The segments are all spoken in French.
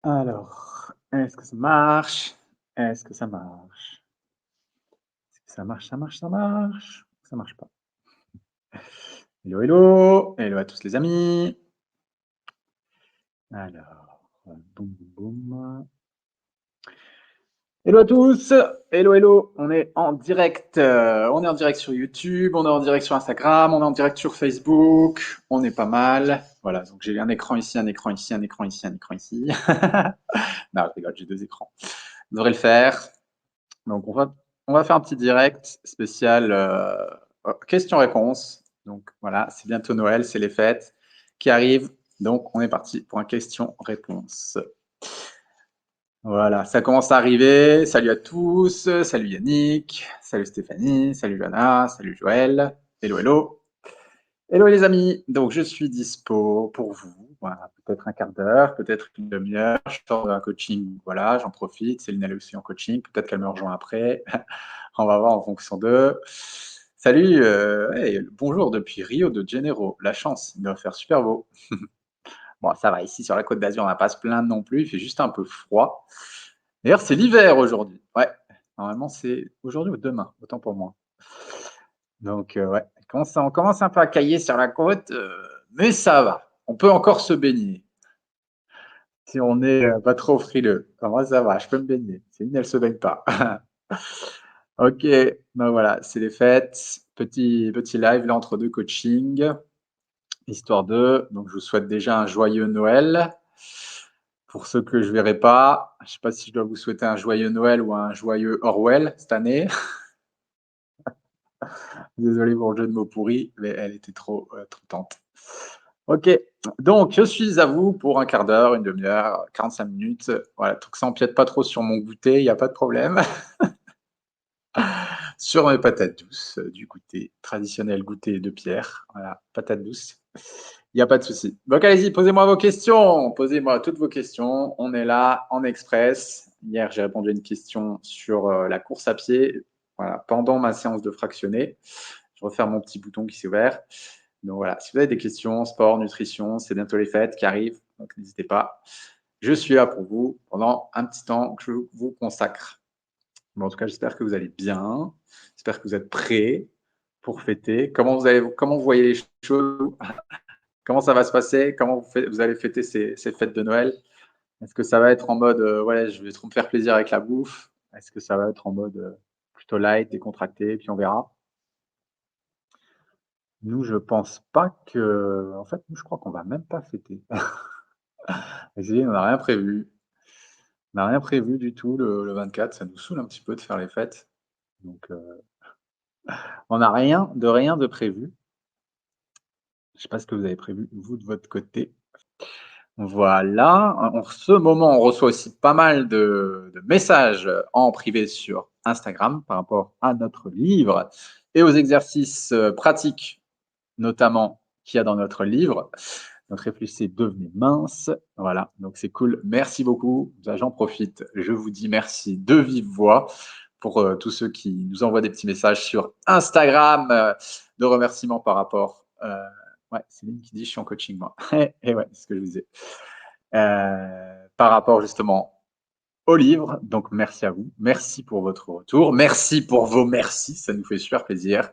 Alors, est-ce que ça marche? Est-ce que ça marche? Est-ce que ça marche, ça marche, ça marche? Ça marche pas. Hello, hello! Hello à tous les amis! Alors, boum, boum, boum. Hello à tous! Hello, hello! On est en direct sur YouTube, on est en direct sur Instagram, on est en direct sur Facebook, on est pas mal. Voilà, donc j'ai un écran ici, un écran ici, un écran ici, un écran ici. Non, je rigole, j'ai deux écrans. On devrait le faire. Donc on va faire un petit direct spécial, questions-réponses. Donc voilà, c'est bientôt Noël, c'est les fêtes qui arrivent. Donc on est parti pour un question-réponse. Voilà, ça commence à arriver. Salut à tous, salut Yannick, salut Stéphanie, salut Johanna, salut Joël. Hello, hello. Hello les amis, donc je suis dispo pour vous. Voilà, peut-être un quart d'heure, peut-être une demi-heure. Je sors d'un coaching, voilà, j'en profite. Céline elle est aussi en coaching, peut-être qu'elle me rejoint après. On va voir en fonction d'eux. Salut, hey, bonjour depuis Rio de Janeiro. La chance, il doit faire super beau. Bon, ça va, ici sur la Côte d'Azur, on n'a pas à se plaindre non plus, il fait juste un peu froid. D'ailleurs, c'est l'hiver aujourd'hui. Ouais, normalement c'est aujourd'hui ou demain, autant pour moi. Donc, ouais, on commence un peu à cailler sur la côte, mais ça va. On peut encore se baigner si on n'est pas trop frileux. Enfin, moi, ça va, je peux me baigner. Céline, elle se baigne pas. Ok, ben voilà, c'est les fêtes. Petit live là entre deux coachings, histoire de. Donc, je vous souhaite déjà un joyeux Noël. Pour ceux que je verrai pas, je sais pas si je dois vous souhaiter un joyeux Noël ou un joyeux Orwell cette année. Désolé pour le jeu de mots pourri, mais elle était trop tente. Ok, donc je suis à vous pour un quart d'heure, une demi-heure, 45 minutes. Voilà, tout que ça empiète pas trop sur mon goûter, il n'y a pas de problème. Sur mes patates douces, du goûter traditionnel goûter de Pierre. Voilà, patates douces. Il n'y a pas de souci. Donc allez-y, posez-moi vos questions. Posez-moi toutes vos questions. On est là en express. Hier, j'ai répondu à une question sur la course à pied. Voilà, pendant ma séance de fractionné. Je referme mon petit bouton qui s'est ouvert. Donc voilà, si vous avez des questions, sport, nutrition, c'est bientôt les fêtes qui arrivent, donc n'hésitez pas. Je suis là pour vous pendant un petit temps que je vous consacre. Bon, en tout cas, j'espère que vous allez bien. J'espère que vous êtes prêts pour fêter. Comment vous voyez les choses? Comment ça va se passer? Comment vous allez fêter ces fêtes de Noël? Est-ce que ça va être en mode, ouais, je vais trop me faire plaisir avec la bouffe? Est-ce que ça va être en mode plutôt light, décontracté, puis on verra? Nous, je pense pas que. En fait, nous, je crois qu'on va même pas fêter. On n'a rien prévu. On n'a rien prévu du tout le 24. Ça nous saoule un petit peu de faire les fêtes. Donc, on n'a rien de prévu. Je sais pas ce que vous avez prévu, vous, de votre côté. Voilà. En ce moment, on reçoit aussi pas mal de messages en privé sur Instagram par rapport à notre livre et aux exercices pratiques, notamment qu'il y a dans notre livre. Donc réfléchissez, devenez mince. Voilà, donc c'est cool. Merci beaucoup. J'en profite. Je vous dis merci de vive voix pour tous ceux qui nous envoient des petits messages sur Instagram de remerciements par rapport. Ouais, Céline qui dit je suis en coaching moi. Et ouais, c'est ce que je disais. Par rapport justement au livre. Donc merci à vous. Merci pour votre retour. Merci pour vos merci. Ça nous fait super plaisir.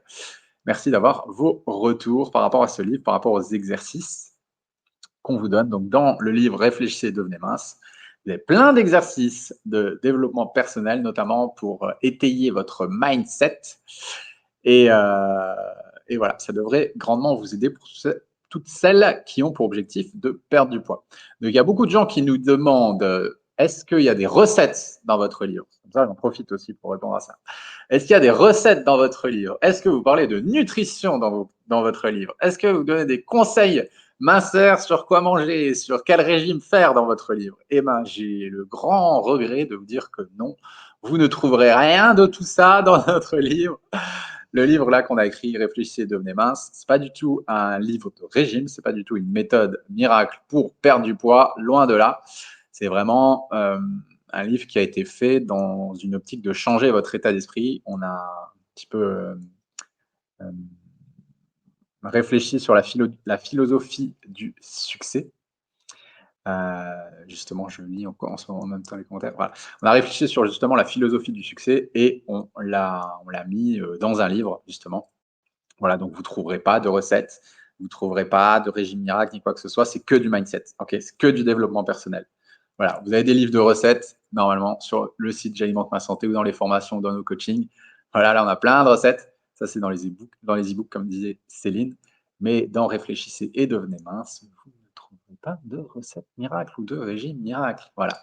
Merci d'avoir vos retours par rapport à ce livre, par rapport aux exercices qu'on vous donne. Donc, dans le livre Réfléchissez et devenez mince, vous avez plein d'exercices de développement personnel, notamment pour étayer votre mindset. Et, euh, et voilà, ça devrait grandement vous aider pour toutes celles qui ont pour objectif de perdre du poids. Donc, il y a beaucoup de gens qui nous demandent est-ce qu'il y a des recettes dans votre livre? Comme ça, j'en profite aussi pour répondre à ça. Est-ce qu'il y a des recettes dans votre livre? Est-ce que vous parlez de nutrition dans votre livre? Est-ce que vous donnez des conseils minceur sur quoi manger, sur quel régime faire dans votre livre? Eh bien, j'ai le grand regret de vous dire que non, vous ne trouverez rien de tout ça dans notre livre. Le livre là qu'on a écrit, Réfléchissez et devenez mince, c'est pas du tout un livre de régime, c'est pas du tout une méthode miracle pour perdre du poids, loin de là. C'est vraiment un livre qui a été fait dans une optique de changer votre état d'esprit. On a un petit peu euh, réfléchi sur la philosophie du succès. Justement, je lis encore en ce moment en même temps les commentaires. Voilà. On a réfléchi sur justement la philosophie du succès et on l'a mis, dans un livre justement. Voilà, donc vous ne trouverez pas de recettes, vous ne trouverez pas de régime miracle ni quoi que ce soit, c'est que du mindset, OK? C'est que du développement personnel. Voilà, vous avez des livres de recettes, normalement, sur le site J'alimente ma santé ou dans les formations ou dans nos coachings. Voilà, là, on a plein de recettes. Ça, c'est dans les e-books, comme disait Céline. Mais dans Réfléchissez et devenez mince, vous ne trouverez pas de recettes miracles ou de régime miracle. Voilà.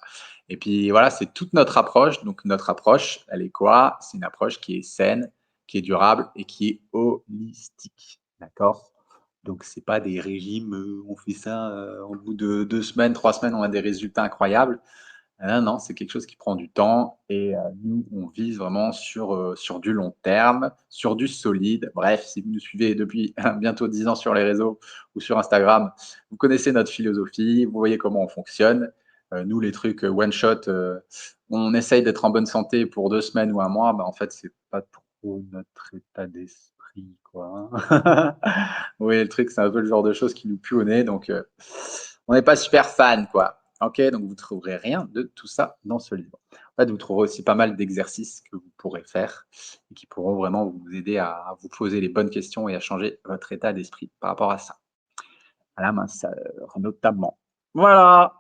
Et puis, voilà, c'est toute notre approche. Donc, notre approche, elle est quoi? C'est une approche qui est saine, qui est durable et qui est holistique. D'accord? Donc, c'est pas des régimes, on fait ça, au bout de 2 semaines, 3 semaines, on a des résultats incroyables. Non, non, c'est quelque chose qui prend du temps et nous, on vise vraiment sur du long terme, sur du solide. Bref, si vous nous suivez depuis bientôt 10 ans sur les réseaux ou sur Instagram, vous connaissez notre philosophie, vous voyez comment on fonctionne. Nous, les trucs, one shot, on essaye d'être en bonne santé pour 2 semaines ou 1 mois, bah, en fait, c'est pas trop notre état d'esprit, quoi, hein. Oui, le truc, c'est un peu le genre de choses qui nous pue au nez, donc on n'est pas super fan, quoi. OK, donc vous ne trouverez rien de tout ça dans ce livre. En fait, vous trouverez aussi pas mal d'exercices que vous pourrez faire et qui pourront vraiment vous aider à vous poser les bonnes questions et à changer votre état d'esprit par rapport à ça, à la minceur notamment. Voilà,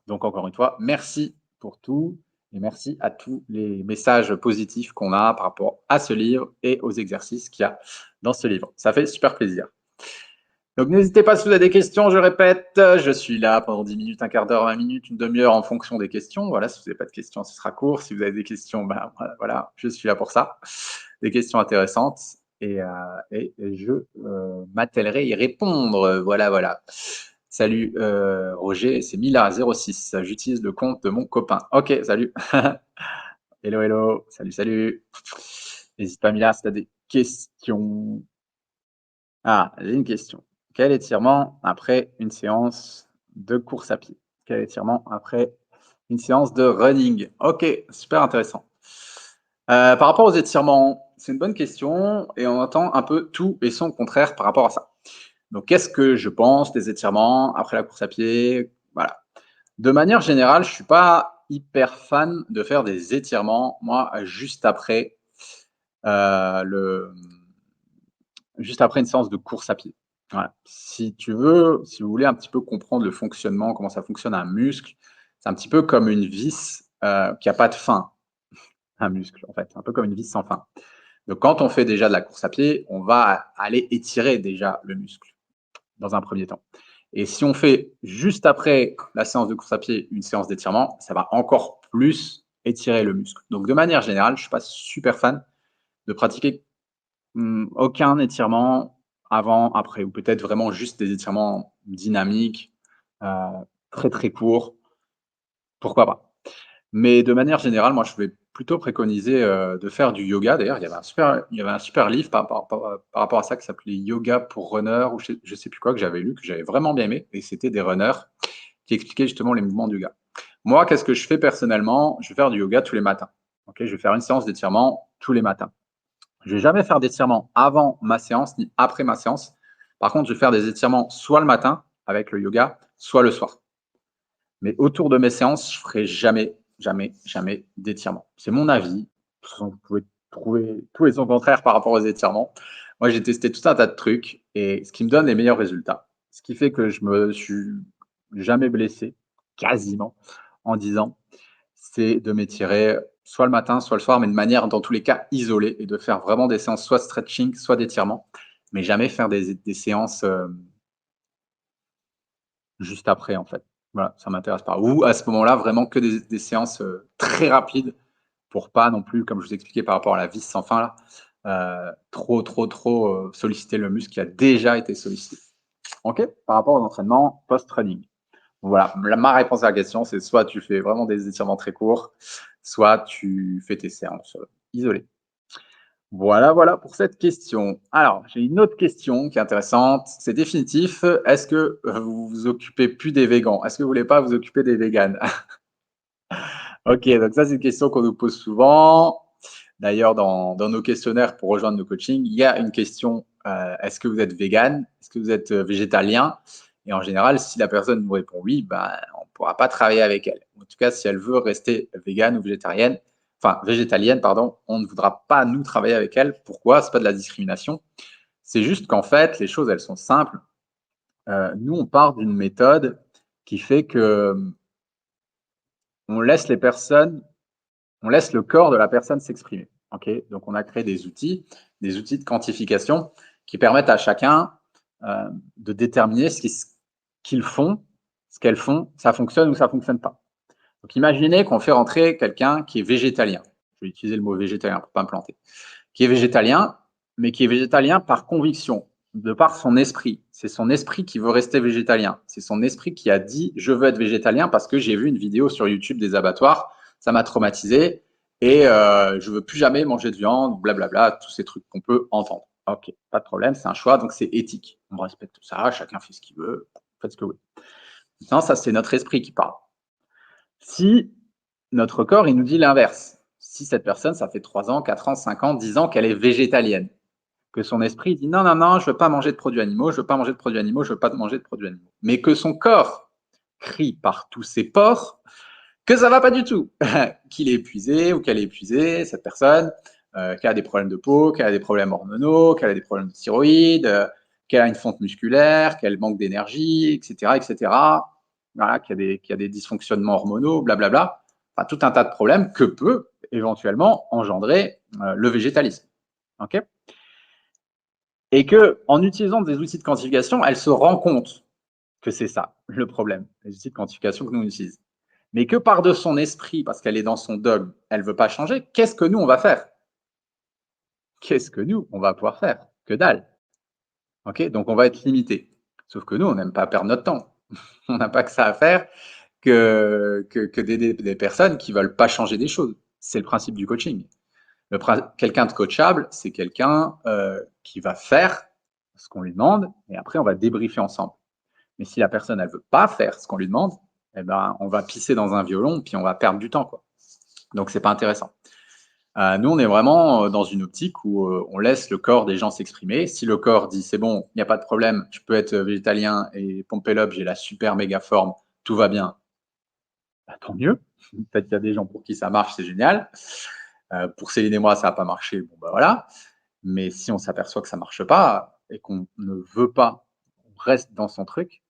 donc encore une fois, merci pour tout et merci à tous les messages positifs qu'on a par rapport à ce livre et aux exercices qu'il y a dans ce livre. Ça fait super plaisir. Donc n'hésitez pas si vous avez des questions, je répète, je suis là pendant 10 minutes, un quart d'heure, 20 minutes, une demi-heure en fonction des questions. Voilà, si vous n'avez pas de questions, ce sera court. Si vous avez des questions, ben voilà, je suis là pour ça. Des questions intéressantes et je m'attellerai à y répondre. Voilà, voilà. Salut Roger, c'est Mila06. J'utilise le compte de mon copain. Ok, salut. Hello, hello. Salut, salut. N'hésite pas Mila si tu as des questions. Ah, j'ai une question. Quel étirement après une séance de course à pied? Quel étirement après une séance de running? OK, super intéressant. Par rapport aux étirements, c'est une bonne question et on entend un peu tout et son contraire par rapport à ça. Donc qu'est-ce que je pense des étirements après la course à pied? Voilà. De manière générale, je suis pas hyper fan de faire des étirements, moi, le juste après une séance de course à pied. Voilà. Si vous voulez un petit peu comprendre le fonctionnement, comment ça fonctionne un muscle, c'est un petit peu comme une vis, qui a pas de fin, un muscle, en fait, un peu comme une vis sans fin. Donc quand on fait déjà de la course à pied, on va aller étirer déjà le muscle, dans un premier temps. Et si on fait juste après la séance de course à pied, une séance d'étirement, ça va encore plus étirer le muscle. Donc de manière générale, je suis pas super fan de pratiquer aucun étirement avant, après ou peut-être vraiment juste des étirements dynamiques, heu, très, très courts, pourquoi pas. Mais de manière générale, moi, je vais plutôt préconiser, de faire du yoga. D'ailleurs, il y avait un super livre par rapport à ça qui s'appelait «Yoga pour runners» ou je sais plus quoi, que j'avais lu, que j'avais vraiment bien aimé et c'était des runners qui expliquaient justement les mouvements du yoga. Moi, qu'est-ce que je fais personnellement? Je vais faire du yoga tous les matins. OK? Je vais faire une séance d'étirement tous les matins. Je vais jamais faire d'étirements avant ma séance ni après ma séance. Par contre, je vais faire des étirements soit le matin avec le yoga, soit le soir. Mais autour de mes séances, je ferai jamais, jamais, jamais d'étirements. C'est mon avis. De toute façon, vous pouvez trouver tout et son contraire par rapport aux étirements. Moi, j'ai testé tout un tas de trucs et ce qui me donne les meilleurs résultats, ce qui fait que je me suis jamais blessé, quasiment, en 10 ans, c'est de m'étirer soit le matin, soit le soir, mais de manière, dans tous les cas, isolée et de faire vraiment des séances soit stretching, soit d'étirement, mais jamais faire des séances juste après, en fait. Voilà, ça m'intéresse pas. Ou à ce moment-là, vraiment que des séances très rapides pour pas non plus, comme je vous expliquais par rapport à la vis sans fin, là, trop, trop, trop solliciter le muscle qui a déjà été sollicité. OK? Par rapport aux entraînements post-training. Voilà, ma réponse à la question, c'est soit tu fais vraiment des étirements très courts, soit tu fais tes séances isolées. Voilà, voilà pour cette question. Alors, j'ai une autre question qui est intéressante. C'est définitif. Est-ce que vous vous occupez plus des végans? Est-ce que vous voulez pas vous occuper des véganes? Ok, donc ça, c'est une question qu'on nous pose souvent. D'ailleurs, dans nos questionnaires pour rejoindre nos coachings, il y a une question, est-ce que vous êtes vegan? Est-ce que vous êtes végétalien? Et en général, si la personne nous répond oui, ben, on ne pourra pas travailler avec elle. En tout cas, si elle veut rester végane ou végétarienne, enfin végétalienne, pardon, on ne voudra pas nous travailler avec elle. Pourquoi? C'est pas de la discrimination. C'est juste qu'en fait, les choses, elles sont simples. Nous, on part d'une méthode qui fait que on laisse les personnes, on laisse le corps de la personne s'exprimer. Okay, donc, on a créé des outils de quantification qui permettent à chacun de déterminer ce qu'ils font, ce qu'elles font, ça fonctionne ou ça fonctionne pas. Donc, imaginez qu'on fait rentrer quelqu'un qui est végétalien. Je vais utiliser le mot végétalien pour pas me planter. Qui est végétalien, mais qui est végétalien par conviction, de par son esprit. C'est son esprit qui veut rester végétalien. C'est son esprit qui a dit « je veux être végétalien parce que j'ai vu une vidéo sur YouTube des abattoirs, ça m'a traumatisé et je veux plus jamais manger de viande, blablabla, tous ces trucs qu'on peut entendre. » Ok, pas de problème, c'est un choix, donc c'est éthique. On respecte tout ça, chacun fait ce qu'il veut, faites ce que vous voulez. Maintenant, ça, c'est notre esprit qui parle. Si notre corps, il nous dit l'inverse, si cette personne, ça fait 3 ans, 4 ans, 5 ans, 10 ans qu'elle est végétalienne, que son esprit dit non, non, non, je ne veux pas manger de produits animaux, je ne veux pas manger de produits animaux, je ne veux pas manger de produits animaux. Mais que son corps crie par tous ses pores que ça ne va pas du tout, qu'il est épuisé ou qu'elle est épuisée, cette personne, qu'elle a des problèmes de peau, qu'elle a des problèmes hormonaux, qu'elle a des problèmes de thyroïde, qu'elle a une fonte musculaire, qu'elle manque d'énergie, etc., etc. Voilà, qu'il y a des dysfonctionnements hormonaux, blablabla. Enfin, tout un tas de problèmes que peut éventuellement engendrer le végétalisme. Okay, et que, en utilisant des outils de quantification, elle se rend compte que c'est ça le problème, les outils de quantification que nous utilisons. Mais que par de son esprit, parce qu'elle est dans son dogme, elle ne veut pas changer, qu'est-ce que nous, on va faire? Qu'est-ce que nous, on va pouvoir faire? Que dalle. Okay, donc, on va être limité. Sauf que nous, on n'aime pas perdre notre temps. On n'a pas que ça à faire que d'aider des personnes qui ne veulent pas changer des choses. C'est le principe du coaching. Quelqu'un de coachable, c'est quelqu'un qui va faire ce qu'on lui demande et après, on va débriefer ensemble. Mais si la personne, elle ne veut pas faire ce qu'on lui demande, eh ben, on va pisser dans un violon puis on va perdre du temps, quoi. Donc, c'est pas intéressant. Nous, on est vraiment dans une optique où on laisse le corps des gens s'exprimer. Si le corps dit c'est bon, il n'y a pas de problème, je peux être végétalien et pomper l'up, j'ai la super méga forme, tout va bien, bah, tant mieux. Peut-être qu'il y a des gens pour qui ça marche, c'est génial. Pour Céline et moi, ça n'a pas marché, bon bah voilà. Mais si on s'aperçoit que ça ne marche pas et qu'on ne veut pas, on reste dans son truc,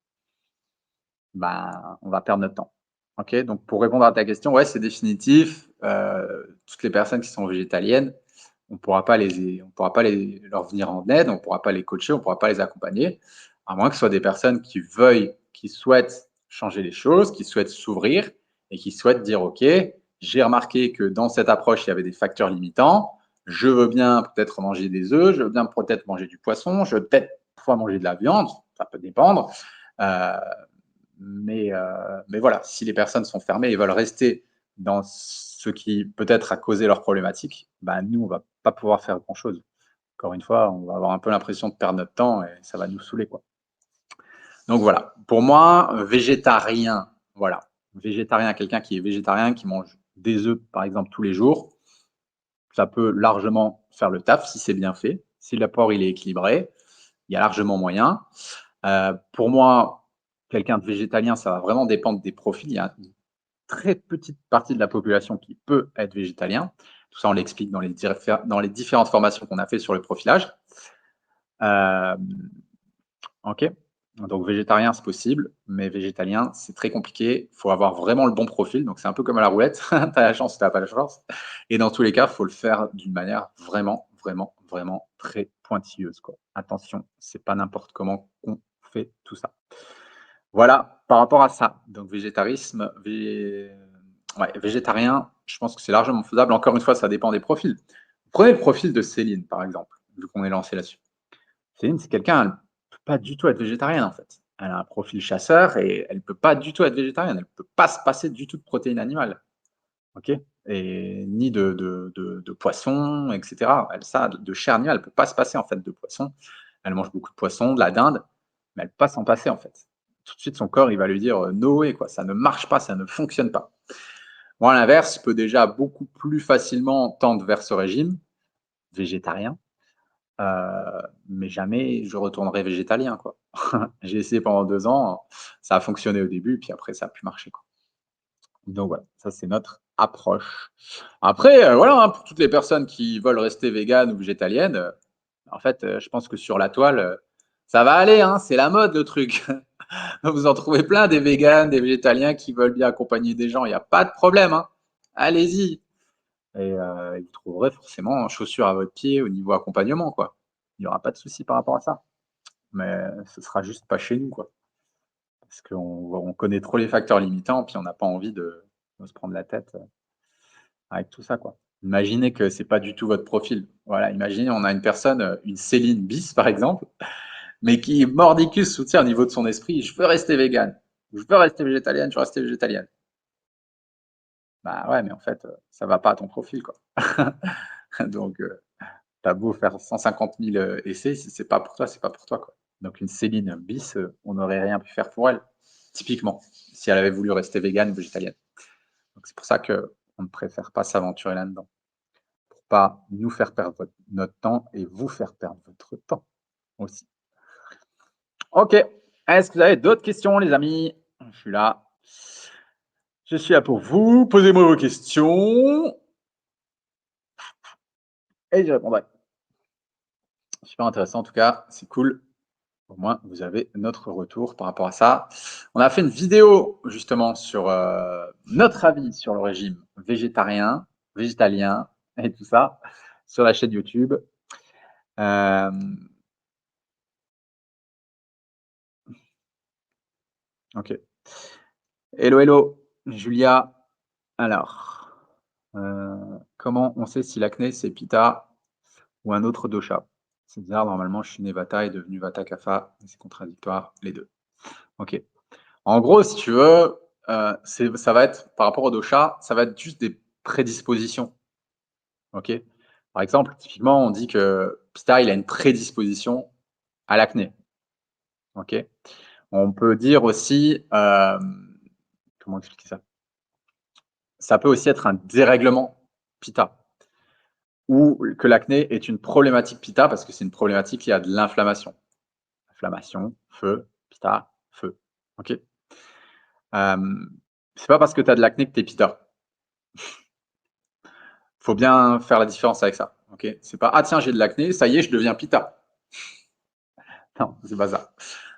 bah, on va perdre notre temps. Ok, donc pour répondre à ta question, ouais, c'est définitif. Toutes les personnes qui sont végétaliennes, on ne pourra pas leur venir en aide, on ne pourra pas les coacher, on ne pourra pas les accompagner, à moins que ce soit des personnes qui veuillent, qui souhaitent changer les choses, qui souhaitent s'ouvrir et qui souhaitent dire, OK, j'ai remarqué que dans cette approche, il y avait des facteurs limitants, je veux bien peut-être manger des œufs, je veux bien peut-être manger du poisson, je veux peut-être parfois manger de la viande, ça peut dépendre. Mais voilà, si les personnes sont fermées et veulent rester dans ce qui peut-être a causé leur problématique, bah, nous, on ne va pas pouvoir faire grand-chose. Encore une fois, on va avoir un peu l'impression de perdre notre temps et ça va nous saouler, quoi. Donc voilà, pour moi, végétarien, voilà. Végétarien, quelqu'un qui est végétarien, qui mange des œufs, par exemple, tous les jours, ça peut largement faire le taf si c'est bien fait. Si l'apport il est équilibré, il y a largement moyen. Pour moi, quelqu'un de végétalien, ça va vraiment dépendre des profils. Il y a une très petite partie de la population qui peut être végétalien. Tout ça, on l'explique dans les différentes formations qu'on a fait sur le profilage. Ok. Donc, végétarien, c'est possible, mais végétalien, c'est très compliqué. Il faut avoir vraiment le bon profil. Donc, c'est un peu comme à la roulette. Tu as la chance ou tu n'as pas la chance. Et dans tous les cas, il faut le faire d'une manière vraiment, vraiment, vraiment très pointilleuse, quoi. Attention, c'est pas n'importe comment qu'on fait tout ça. Voilà, par rapport à ça. Donc, végétarisme, ouais, végétarien, je pense que c'est largement faisable. Encore une fois, ça dépend des profils. Prenez le profil de Céline, par exemple, vu qu'on est lancé là-dessus. Céline, c'est quelqu'un, elle ne peut pas du tout être végétarienne, en fait. Elle a un profil chasseur et elle ne peut pas du tout être végétarienne. Elle ne peut pas se passer du tout de protéines animales. OK, et ni de poisson, et cetera. Elle ça, de chair animale, elle peut pas se passer, en fait, de poisson. Elle mange beaucoup de poisson, de la dinde, mais elle peut pas s'en passer, en fait. Tout de suite, son corps, il va lui dire, «No way», quoi, ça ne marche pas, ça ne fonctionne pas. Moi, à l'inverse, je peux déjà beaucoup plus facilement tendre vers ce régime végétarien, mais jamais je retournerai végétalien, quoi. J'ai essayé pendant 2 ans, ça a fonctionné au début, puis après ça a plus marché, quoi. Donc voilà, ça c'est notre approche. Après, voilà, hein, pour toutes les personnes qui veulent rester véganes ou végétaliennes, en fait, je pense que sur la toile, ça va aller, hein, c'est la mode le truc. Vous en trouvez plein des véganes, des végétaliens qui veulent bien accompagner des gens, il y a pas de problème, hein. Allez-y et vous trouverez forcément chaussures à votre pied au niveau accompagnement, quoi. Il y aura pas de souci par rapport à ça. Mais ce sera juste pas chez nous, quoi. Parce qu'on connaît trop les facteurs limitants, puis on n'a pas envie de se prendre la tête, avec tout ça, quoi. Imaginez que c'est pas du tout votre profil. Voilà, imaginez on a une personne, une Céline bis par exemple, mais qui est mordicus soutient au niveau de son esprit: «Je veux rester végane, je veux rester végétalienne, je veux rester végétalienne». Bah, ouais, mais en fait, ça va pas à ton profil, quoi. Donc tu beau faire 150 000, essais, si c'est pas pour toi, c'est pas pour toi, quoi. Donc une Céline bis, on n'aurait rien pu faire pour elle, typiquement, si elle avait voulu rester végane ou végétalienne. Donc c'est pour ça qu'on ne préfère pas s'aventurer là-dedans, pour pas nous faire perdre notre temps et vous faire perdre votre temps aussi. OK. Est-ce que vous avez d'autres questions, les amis? Je suis là. Je suis là pour vous. Posez-moi vos questions et j'y répondrai. Super intéressant en tout cas, c'est cool. Au moins, vous avez notre retour par rapport à ça. On a fait une vidéo justement sur notre avis sur le régime végétarien, végétalien et tout ça sur la chaîne YouTube. Euh, ok. Hello, hello, Julia. Alors, comment on sait si l'acné c'est Pitta ou un autre dosha? C'est bizarre, normalement, je suis né Vata et devenu Vata Kapha, c'est contradictoire, les deux. Ok. En gros, si tu veux, ça va être par rapport au dosha, ça va être juste des prédispositions, OK? Par exemple, typiquement, on dit que Pitta, il a une prédisposition à l'acné, OK? On peut dire aussi, comment expliquer ça? Ça peut aussi être un dérèglement Pitta ou que l'acné est une problématique Pitta parce que c'est une problématique liée à de l'inflammation. Inflammation, feu, Pitta, feu, OK? C'est pas parce que tu as de l'acné que tu es Pitta. Faut bien faire la différence avec ça. Ok, c'est pas ah tiens j'ai de l'acné, ça y est je deviens pita. Non, c'est pas ça.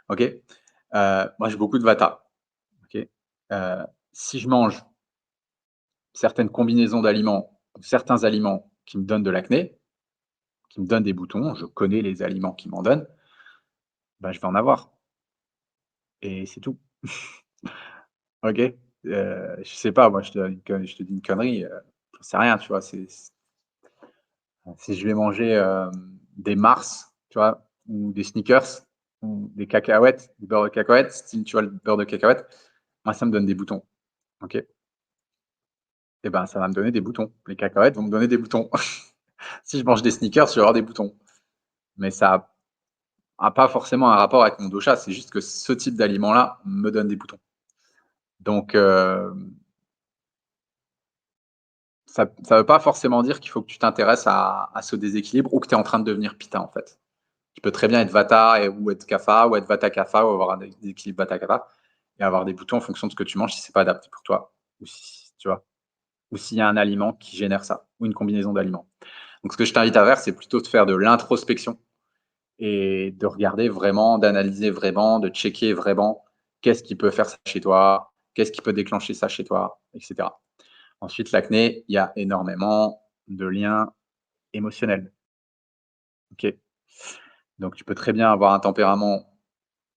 Ok. Moi j'ai beaucoup de vata. Ok. Si je mange certaines combinaisons d'aliments, certains aliments qui me donnent de l'acné, qui me donnent des boutons, je connais les aliments qui m'en donnent, bah, je vais en avoir. Et c'est tout. Ok. Je sais pas, moi je te dis une connerie, j'en sais rien, tu vois. Si je vais manger des Mars, tu vois, ou des Snickers, ou des cacahuètes, du beurre de cacahuète, style, tu vois, le beurre de cacahuète, moi, ça me donne des boutons. OK? Et ben, ça va me donner des boutons. Les cacahuètes vont me donner des boutons. Si je mange des Snickers, je vais avoir des boutons. Mais ça n'a pas forcément un rapport avec mon dosha, c'est juste que ce type d'aliment-là me donne des boutons. Donc, ça ne veut pas forcément dire qu'il faut que tu t'intéresses à ce déséquilibre ou que tu es en train de devenir pita, en fait. Tu peux très bien être Vata ou être Kapha ou être Vata Kapha ou avoir un équilibre Vata Kapha et avoir des boutons en fonction de ce que tu manges si c'est pas adapté pour toi ou si tu vois ou s'il y a un aliment qui génère ça ou une combinaison d'aliments. Donc ce que je t'invite à faire, c'est plutôt de faire de l'introspection et de regarder vraiment, d'analyser vraiment, de checker vraiment qu'est-ce qui peut faire ça chez toi, qu'est-ce qui peut déclencher ça chez toi, etc. Ensuite, l'acné, il y a énormément de liens émotionnels. Ok. Donc tu peux très bien avoir un tempérament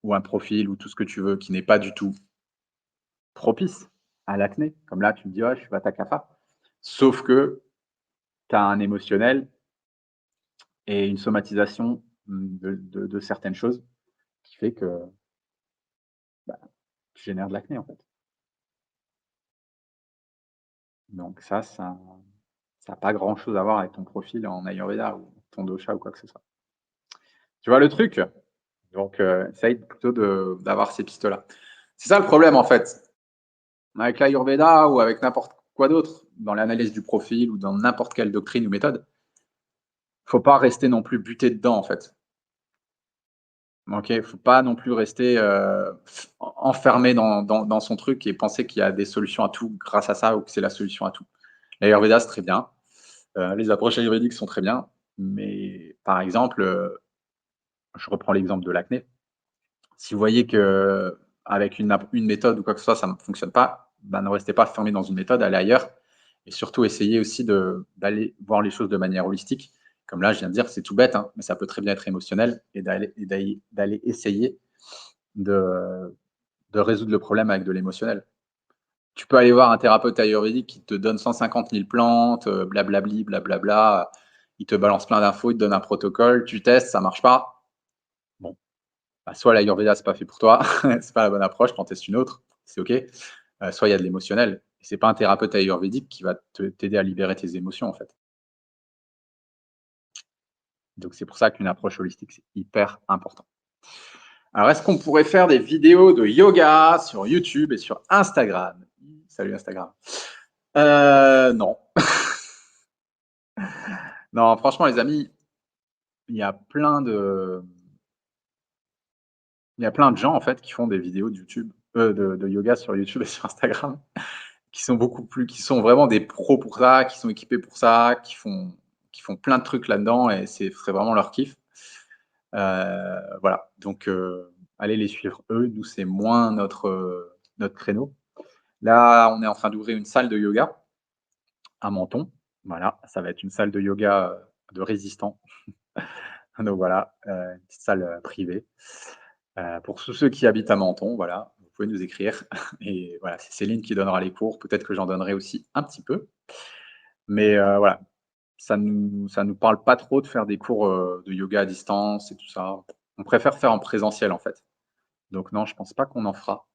ou un profil ou tout ce que tu veux qui n'est pas du tout propice à l'acné. Comme là, tu me dis: «Ouais, je suis Vata Kapha». Sauf que tu as un émotionnel et une somatisation, de certaines choses qui fait que, bah, tu génères de l'acné, en fait. Donc ça a pas grand chose à voir avec ton profil en Ayurveda ou ton dosha ou quoi que ce soit. Tu vois le truc? Donc essaye plutôt d'avoir ces pistes-là. C'est ça le problème, en fait. Avec l'Ayurveda ou avec n'importe quoi d'autre, dans l'analyse du profil ou dans n'importe quelle doctrine ou méthode, Faut pas rester non plus buté dedans, en fait. OK? Faut pas non plus rester, enfermé dans son truc et penser qu'il y a des solutions à tout grâce à ça ou que c'est la solution à tout. L'ayurveda, c'est très bien, les approches ayurvédiques sont très bien, mais par exemple, je reprends l'exemple de l'acné. Si vous voyez qu'avec une méthode ou quoi que ce soit, ça ne fonctionne pas, bah, ne restez pas fermé dans une méthode, allez ailleurs et surtout essayez aussi d'aller voir les choses de manière holistique. Comme là, je viens de dire, c'est tout bête, hein, mais ça peut très bien être émotionnel et d'aller essayer de de résoudre le problème avec de l'émotionnel. Tu peux aller voir un thérapeute ayurvédique qui te donne 150 000 plantes, blablabli, blablabla, il te balance plein d'infos, il te donne un protocole, tu testes, ça marche pas. Bon, bah, soit l'ayurveda, c'est pas fait pour toi, c'est pas la bonne approche, tu en testes une autre, c'est OK. Soit il y a de l'émotionnel. C'est pas un thérapeute ayurvédique qui va t'aider à libérer tes émotions, en fait. Donc c'est pour ça qu'une approche holistique, c'est hyper important. Alors, est-ce qu'on pourrait faire des vidéos de yoga sur YouTube et sur Instagram? Salut Instagram. Non. Non, franchement les amis, il y a plein de il y a plein de gens en fait qui font des vidéos de YouTube, de yoga sur YouTube et sur Instagram, qui sont vraiment des pros pour ça, qui sont équipés pour ça, qui font plein de trucs là-dedans et c'est vraiment leur kiff. Voilà, donc allez les suivre eux, nous c'est moins notre créneau. Là, on est en train d'ouvrir une salle de yoga à Menton. Voilà, ça va être une salle de yoga, de résistants. Donc voilà, une petite salle, privée. Pour tous ceux qui habitent à Menton, voilà, vous pouvez nous écrire et voilà, c'est Céline qui donnera les cours. Peut-être que j'en donnerai aussi un petit peu, mais voilà, ça nous parle pas trop de faire des cours, de yoga à distance et tout ça. On préfère faire en présentiel, en fait. Donc non, je pense pas qu'on en fera.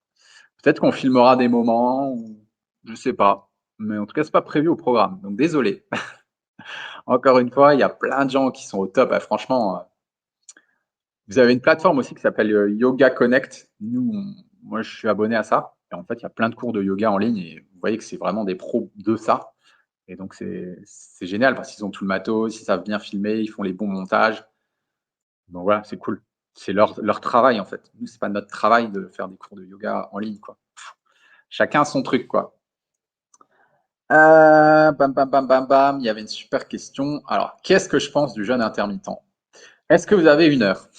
Peut-être qu'on filmera des moments ou je sais pas, mais en tout cas, c'est pas prévu au programme, donc désolé. Encore une fois, il y a plein de gens qui sont au top, ah franchement, vous avez une plateforme aussi qui s'appelle, Yoga Connect. Moi, je suis abonné à ça et en fait, il y a plein de cours de yoga en ligne et vous voyez que c'est vraiment des pros de ça et donc c'est génial parce qu'ils ont tout le matos, ils savent bien filmer, ils font les bons montages. Donc voilà, c'est cool. C'est leur travail, en fait. Nous, c'est pas notre travail de faire des cours de yoga en ligne, quoi. Chacun son truc, quoi. Bam, bam, bam, bam, bam, il y avait une super question. Alors, qu'est-ce que je pense du jeûne intermittent? Est-ce que vous avez 1 heure?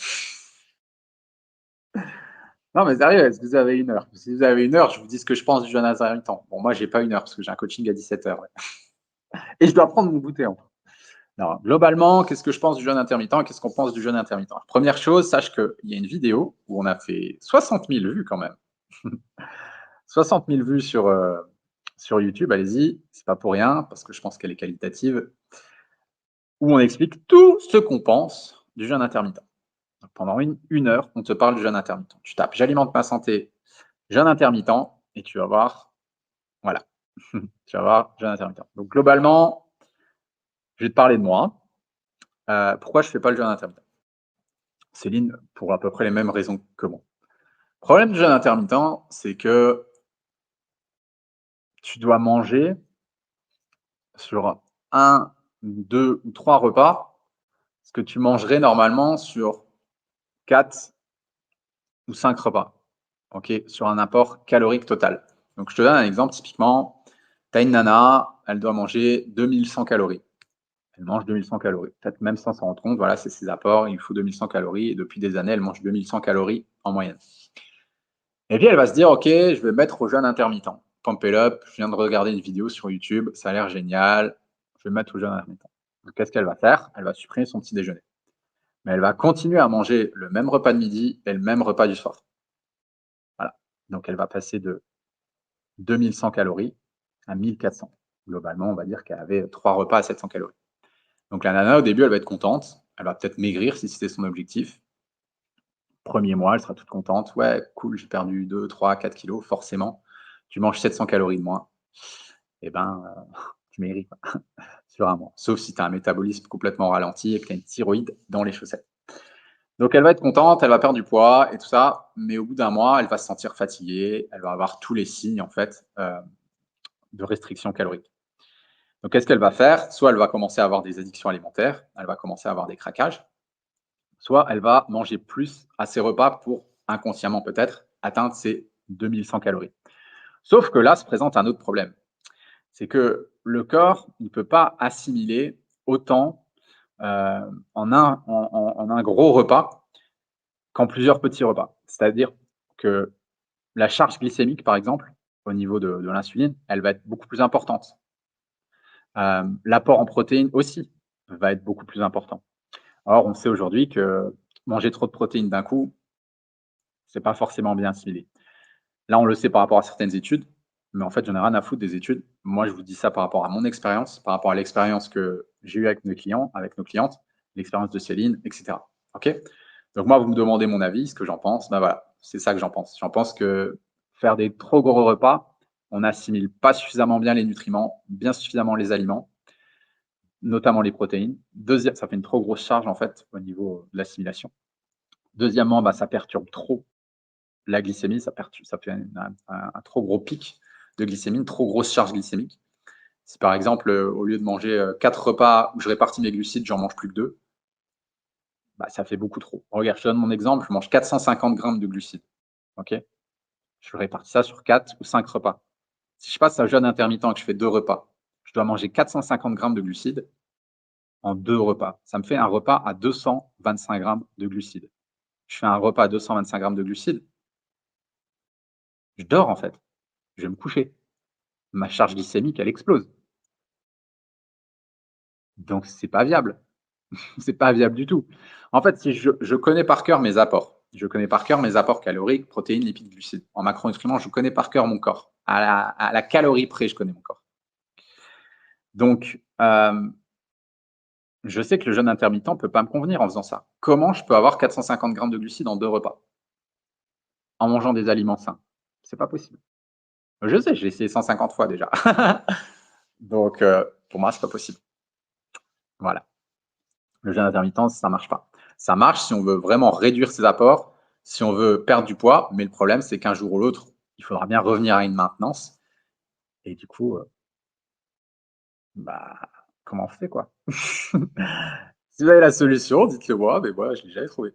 Non, mais sérieux, est-ce que vous avez 1 heure? Si vous avez 1 heure, je vous dis ce que je pense du jeûne intermittent. Bon, moi, j'ai pas 1 heure parce que j'ai un coaching à 17h, ouais. Et je dois prendre mon goûter en plus. Non, globalement, qu'est-ce que je pense du jeûne intermittent? Qu'est-ce qu'on pense du jeûne intermittent? Alors, première chose, sache qu'il y a une vidéo où on a fait 60 000 vues quand même. 60 000 vues sur YouTube, allez-y, c'est pas pour rien, parce que je pense qu'elle est qualitative, où on explique tout ce qu'on pense du jeûne intermittent. Donc, pendant une heure, on te parle du jeûne intermittent. Tu tapes j'alimente ma santé, jeûne intermittent, et tu vas voir, voilà, tu vas voir jeûne intermittent. Donc globalement, je vais te parler de moi. Pourquoi je ne fais pas le jeûne intermittent? Céline, pour à peu près les mêmes raisons que moi. Le problème du jeûne intermittent, c'est que tu dois manger sur un, 2 ou 3 repas ce que tu mangerais normalement sur 4 ou 5 repas, OK? Sur un apport calorique total. Donc je te donne un exemple typiquement, tu as une nana, elle doit manger 2 100 calories. Elle mange 2 100 calories, peut-être même sans s'en rendre compte, voilà, c'est ses apports, il faut 2 100 calories et depuis des années, elle mange 2 100 calories en moyenne. Et puis elle va se dire: «OK, je vais mettre au jeûne intermittent. Pump it up, je viens de regarder une vidéo sur YouTube, ça a l'air génial, je vais me mettre au jeûne intermittent». Donc qu'est-ce qu'elle va faire? Elle va supprimer son petit déjeuner. Mais elle va continuer à manger le même repas de midi et le même repas du soir. Voilà. Donc elle va passer de 2 100 calories à 1 400. Globalement, on va dire qu'elle avait 3 repas à 700 calories. Donc la nana, au début, elle va être contente. Elle va peut-être maigrir si c'était son objectif. Premier mois, elle sera toute contente. Ouais, cool, j'ai perdu 2, 3, 4 kilos. Forcément, tu manges 700 calories de moins. Eh ben, tu maigris quoi, sur un mois. Sauf si tu as un métabolisme complètement ralenti et que tu as une thyroïde dans les chaussettes. Donc elle va être contente, elle va perdre du poids et tout ça, mais au bout d'un mois, elle va se sentir fatiguée, elle va avoir tous les signes en fait, de restriction calorique. Donc, qu'est-ce qu'elle va faire? Soit elle va commencer à avoir des addictions alimentaires, elle va commencer à avoir des craquages, soit elle va manger plus à ses repas pour, inconsciemment peut-être, atteindre ses 2100 calories. Sauf que là se présente un autre problème. C'est que le corps ne peut pas assimiler autant en un gros repas qu'en plusieurs petits repas. C'est-à-dire que la charge glycémique, par exemple, au niveau de l'insuline, elle va être beaucoup plus importante. L'apport en protéines aussi va être beaucoup plus important. Or, on sait aujourd'hui que manger trop de protéines d'un coup, c'est pas forcément bien assimilé. Là, on le sait par rapport à certaines études, mais en fait, j'en ai rien à foutre des études. Moi, je vous dis ça par rapport à mon expérience, par rapport à l'expérience que j'ai eue avec nos clients, avec nos clientes, l'expérience de Céline, et cetera. OK? Donc moi, vous me demandez mon avis, ce que j'en pense, ben voilà, c'est ça que j'en pense. J'en pense que faire des trop gros repas, on n'assimile pas suffisamment bien les nutriments, bien suffisamment les aliments, notamment les protéines. Deuxième, ça fait une trop grosse charge en fait au niveau de l'assimilation. Deuxièmement, bah, ça perturbe trop la glycémie, ça fait un trop gros pic de glycémie, une trop grosse charge glycémique. Si par exemple, au lieu de manger 4 repas où je répartis mes glucides, j'en mange plus que 2, bah, ça fait beaucoup trop. Regarde, je te donne mon exemple, je mange 450 grammes de glucides. OK? Je répartis ça sur 4 ou 5 repas. Si je passe à jeûne intermittent et que je fais 2 repas, je dois manger 450 grammes de glucides en 2 repas. Ça me fait un repas à 225 grammes de glucides. Je fais un repas à 225 grammes de glucides, je dors en fait, je vais me coucher. Ma charge glycémique, elle explose. Donc c'est pas viable. C'est pas viable du tout. En fait, si je connais par cœur mes apports. Je connais par cœur mes apports caloriques, protéines, lipides, glucides. En macronutriments, je connais par cœur mon corps. À la calorie près, je connais mon corps. Donc, je sais que le jeûne intermittent ne peut pas me convenir en faisant ça. Comment je peux avoir 450 grammes de glucides en 2 repas? En mangeant des aliments sains? C'est pas possible. Je sais, j'ai essayé 150 fois déjà. Donc, pour moi, c'est pas possible. Voilà. Le jeûne intermittent, ça marche pas. Ça marche si on veut vraiment réduire ses apports, si on veut perdre du poids, mais le problème, c'est qu'un jour ou l'autre, il faudra bien revenir à une maintenance. Et du coup, bah, comment on fait, quoi? Si vous avez la solution, dites-le moi, mais moi, je l'ai jamais trouvé.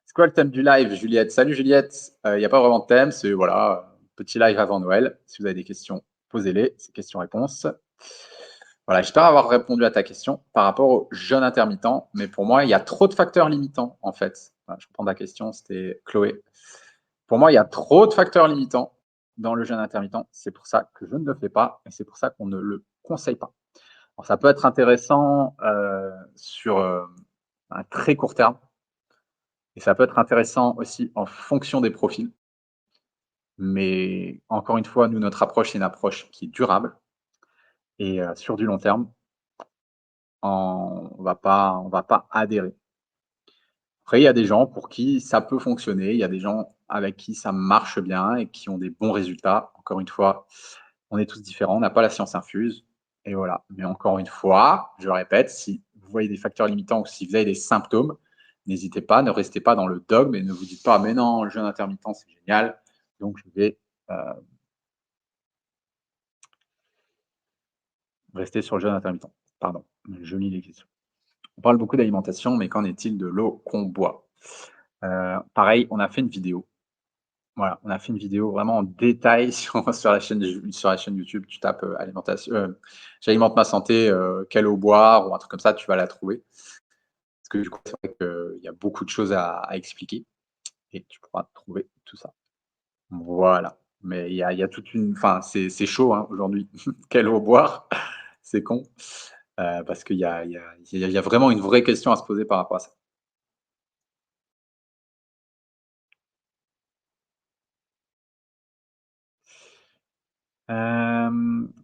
C'est quoi le thème du live, Juliette? Salut Juliette. Il n'y a pas vraiment de thème, c'est voilà, petit live avant Noël. Si vous avez des questions, posez-les, c'est questions-réponses. Voilà, j'espère avoir répondu à ta question par rapport au jeûne intermittent, mais pour moi, il y a trop de facteurs limitants, en fait. Voilà, je reprends ta question, c'était Chloé. Pour moi, il y a trop de facteurs limitants dans le jeûne intermittent. C'est pour ça que je ne le fais pas et c'est pour ça qu'on ne le conseille pas. Alors, ça peut être intéressant sur un très court terme et ça peut être intéressant aussi en fonction des profils. Mais encore une fois, nous, notre approche, c'est une approche qui est durable et sur du long terme, on va pas adhérer. Après, il y a des gens pour qui ça peut fonctionner, il y a des gens avec qui ça marche bien et qui ont des bons résultats. Encore une fois, on est tous différents, on n'a pas la science infuse et voilà. Mais encore une fois, je répète, si vous voyez des facteurs limitants ou si vous avez des symptômes, n'hésitez pas, ne restez pas dans le dogme et ne vous dites pas: «Mais non, le jeûne intermittent, c'est génial, donc je vais, heu, rester sur le jeûne intermittent». Pardon, je lis les questions. On parle beaucoup d'alimentation, mais qu'en est-il de l'eau qu'on boit? Pareil, on a fait une vidéo. Voilà, on a fait une vidéo vraiment en détail sur la chaîne YouTube. Tu tapes, alimentation, «J'alimente ma santé, quelle eau boire?» ou un truc comme ça, tu vas la trouver. Parce que du coup, c'est vrai qu'il y a beaucoup de choses à expliquer et tu pourras trouver tout ça. Voilà, mais il y a toute une enfin, c'est chaud, hein, aujourd'hui. Quelle eau boire? C'est con, parce qu'il y a vraiment une vraie question à se poser par rapport à ça.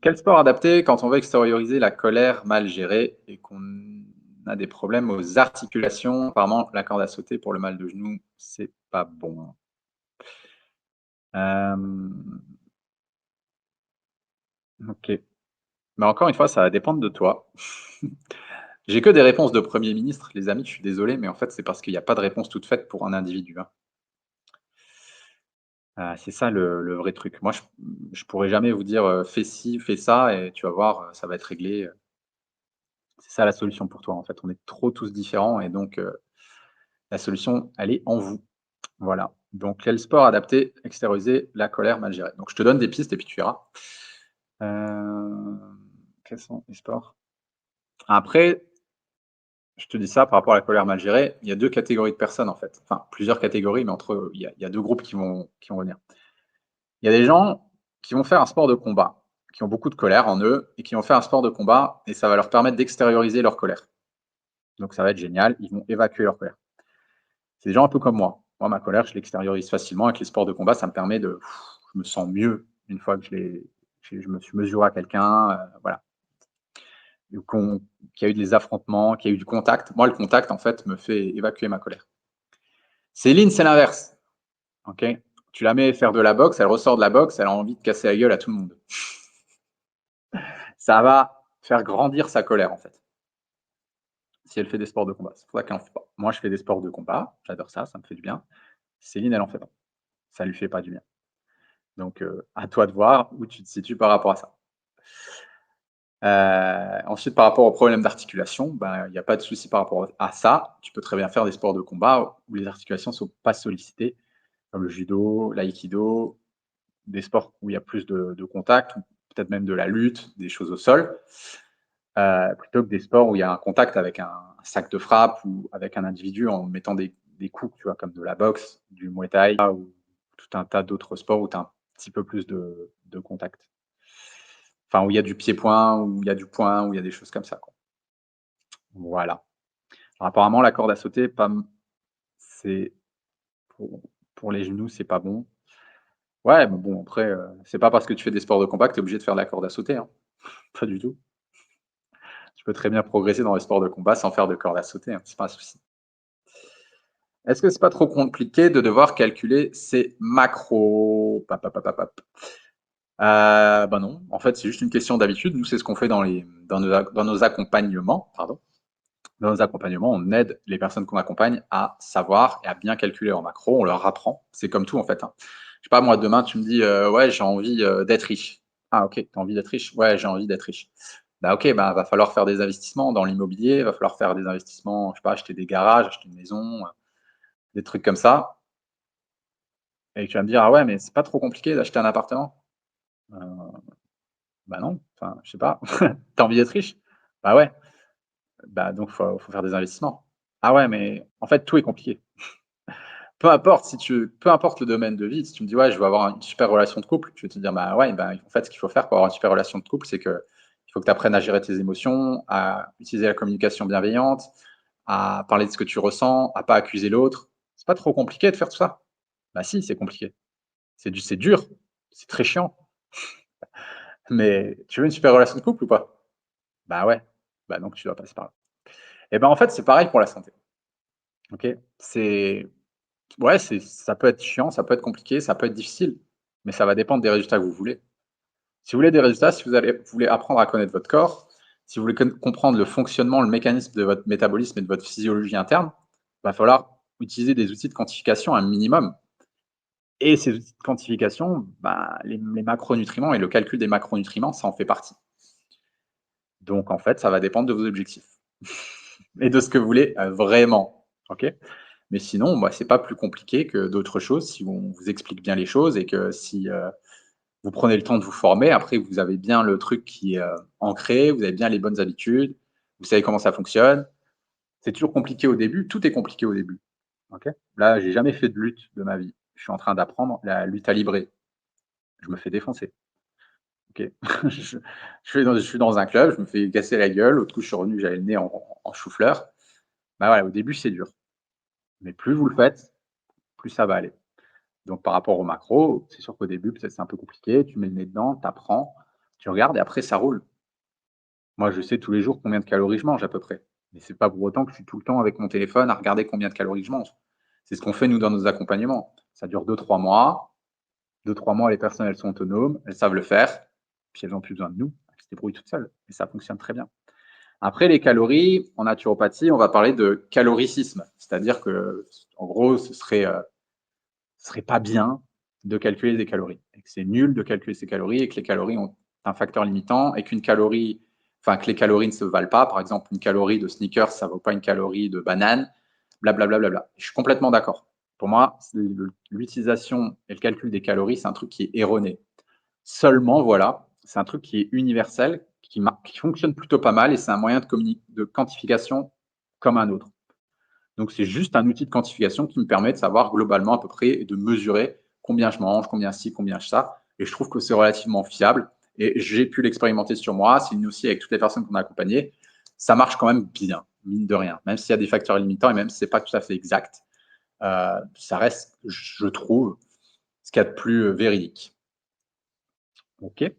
Quel sport adapté quand on veut extérioriser la colère mal gérée et qu'on a des problèmes aux articulations? Apparemment, la corde à sauter pour le mal de genou, c'est pas bon. Hem, OK. Mais encore une fois, ça va dépendre de toi. J'ai que des réponses de Premier ministre, les amis, je suis désolé, mais en fait, c'est parce qu'il y a pas de réponse toute faite pour un individu, hein. C'est ça le vrai truc. Moi, je pourrais jamais vous dire, «Fais ci, fais ça et tu vas voir, ça va être réglé». C'est ça la solution pour toi, en fait. On est trop tous différents et donc la solution, elle est en vous. Voilà. Donc quel sport adapté, extérioriser la colère mal gérée? Donc je te donne des pistes et puis tu verras. Quels sont les sports? Après, je te dis ça par rapport à la colère mal gérée, il y a 2 catégories de personnes, en fait. Enfin, plusieurs catégories, mais entre eux, il y a 2 groupes qui vont venir. Il y a des gens qui vont faire un sport de combat, qui ont beaucoup de colère en eux et qui vont faire un sport de combat et ça va leur permettre d'extérioriser leur colère. Donc ça va être génial, ils vont évacuer leur colère. C'est des gens un peu comme moi. Moi, ma colère, je l'extériorise facilement avec les sports de combat, ça me permet de je me sens mieux une fois que je me suis mesuré à quelqu'un, voilà. Ou qu'il y a eu des affrontements, qu'il y a eu du contact. Moi, le contact, en fait, me fait évacuer ma colère. Céline, c'est l'inverse, OK? Tu la mets faire de la boxe, elle ressort de la boxe, elle a envie de casser la gueule à tout le monde. Ça va faire grandir sa colère, en fait, si elle fait des sports de combat. C'est pour ça qu'elle en fait pas. Moi, je fais des sports de combat, j'adore ça, ça me fait du bien. Céline, elle en fait pas. Ça lui fait pas du bien. Donc, à toi de voir où tu te situes par rapport à ça. Ensuite, par rapport aux problèmes d'articulation, ben, il y a pas de souci par rapport à ça. Tu peux très bien faire des sports de combat où les articulations sont pas sollicitées, comme le judo, l'aïkido, des sports où il y a plus de contact, ou peut-être même de la lutte, des choses au sol, plutôt que des sports où il y a un contact avec un sac de frappe ou avec un individu en mettant des coups, tu vois? Comme de la boxe, du muay thai ou tout un tas d'autres sports où tu as un petit peu plus de contact. Enfin, où il y a du pied-point, où il y a du point, où il y a des choses comme ça, quoi. Voilà. Alors apparemment, la corde à sauter, pas m c'est pour les genoux, c'est pas bon. Ouais, mais bon après, c'est pas parce que tu fais des sports de combat que tu es obligé de faire de la corde à sauter, hein. Pas du tout. Tu peux très bien progresser dans les sports de combat sans faire de corde à sauter, hein, c'est pas un souci. Est-ce que c'est pas trop compliqué de devoir calculer ses macros? Pap, pap, pap, pap, pap. Bah, non, en fait, c'est juste une question d'habitude. Nous, c'est ce qu'on fait dans nos accompagnements, pardon. Dans nos accompagnements, on aide les personnes qu'on accompagne à savoir et à bien calculer leurs macros. On leur apprend. C'est comme tout, en fait, hein. Je sais pas, moi, demain, tu me dis, «Ouais, j'ai envie, d'être riche». Ah OK, tu as envie d'être riche? Ouais, j'ai envie d'être riche. Bah, OK, bah, va falloir faire des investissements dans l'immobilier, va falloir faire des investissements, je sais pas, acheter des garages, acheter une maison, des trucs comme ça et tu vas me dire: «Ah ouais, mais c'est pas trop compliqué d'acheter un appartement?» Heu, bah, non, enfin, je sais pas. Tu as envie d'être riche? Bah, ouais, bah, donc faut faire des investissements. Ah ouais, mais en fait, tout est compliqué. Peu importe le domaine de vie, si tu me dis: «Ouais, je veux avoir une super relation de couple», je vais te dire: «Bah, ouais, bah, en fait, ce qu'il faut faire pour avoir une super relation de couple, c'est que il faut que tu apprennes à gérer tes émotions, à utiliser la communication bienveillante, à parler de ce que tu ressens, à pas accuser l'autre». C'est pas trop compliqué de faire tout ça? Bah si, c'est compliqué. C'est dur, c'est très chiant, mais tu veux une super relation de couple ou pas? Bah ouais, bah donc tu dois passer par là. Et ben, en fait, c'est pareil pour la santé, OK? C'est Ouais, ça peut être chiant, ça peut être compliqué, ça peut être difficile, mais ça va dépendre des résultats que vous voulez. Si vous voulez des résultats, si vous voulez apprendre à connaître votre corps, si vous voulez comprendre le fonctionnement, le mécanisme de votre métabolisme et de votre physiologie interne, va falloir utiliser des outils de quantification un minimum et ces outils de quantification, bah, les macronutriments et le calcul des macronutriments, ça en fait partie. Donc en fait, ça va dépendre de vos objectifs et de ce que vous voulez, vraiment, OK? Mais sinon, bah, c'est pas plus compliqué que d'autres choses si on vous explique bien les choses et que si, vous prenez le temps de vous former, après vous avez bien le truc qui est, ancré, vous avez bien les bonnes habitudes, vous savez comment ça fonctionne. C'est toujours compliqué au début, tout est compliqué au début, OK? Là, j'ai jamais fait de lutte de ma vie. Je suis en train d'apprendre la lutte à librer. Je me fais défoncer, OK? Je je suis dans un club, je me fais casser la gueule, l'autre coup je suis revenu, j'avais le nez en chou-fleur. Bah, voilà, au début c'est dur, mais plus vous le faites, plus ça va aller. Donc par rapport au macro, c'est sûr qu'au début, peut-être c'est un peu compliqué, tu mets le nez dedans, tu apprends, tu regardes et après ça roule. Moi, je sais tous les jours combien de calories je mange à peu près, mais c'est pas pour autant que je suis tout le temps avec mon téléphone à regarder combien de calories je mange. C'est ce qu'on fait nous dans nos accompagnements. Ça dure 2-3 mois. 2-3 mois, les personnes, elles sont autonomes, elles savent le faire, puis elles ont plus besoin de nous, elles se débrouillent toutes seules et ça fonctionne très bien. Après les calories, en naturopathie, on va parler de caloricisme, c'est-à-dire que, en gros, ce serait pas bien de calculer des calories et que c'est nul de calculer ses calories et que les calories ont un facteur limitant et qu'une calorie, enfin que les calories ne se valent pas. Par exemple, une calorie de sneakers, ça ne vaut pas une calorie de banane, blablabla. Bla, bla, bla. Je suis complètement d'accord. Pour moi, l'utilisation et le calcul des calories, c'est un truc qui est erroné. Seulement, voilà, c'est un truc qui est universel, qui fonctionne plutôt pas mal et c'est un moyen de quantification comme un autre. Donc, c'est juste un outil de quantification qui me permet de savoir globalement à peu près et de mesurer combien je mange, combien ci, combien ça. Et je trouve que c'est relativement fiable. Et j'ai pu l'expérimenter sur moi, c'est aussi avec toutes les personnes qu'on a accompagnées. Ça marche quand même bien, mine de rien. Même s'il y a des facteurs limitants et même si ce n'est pas tout à fait exact, ça reste, je trouve, ce qu'il y a de plus véridique. OK.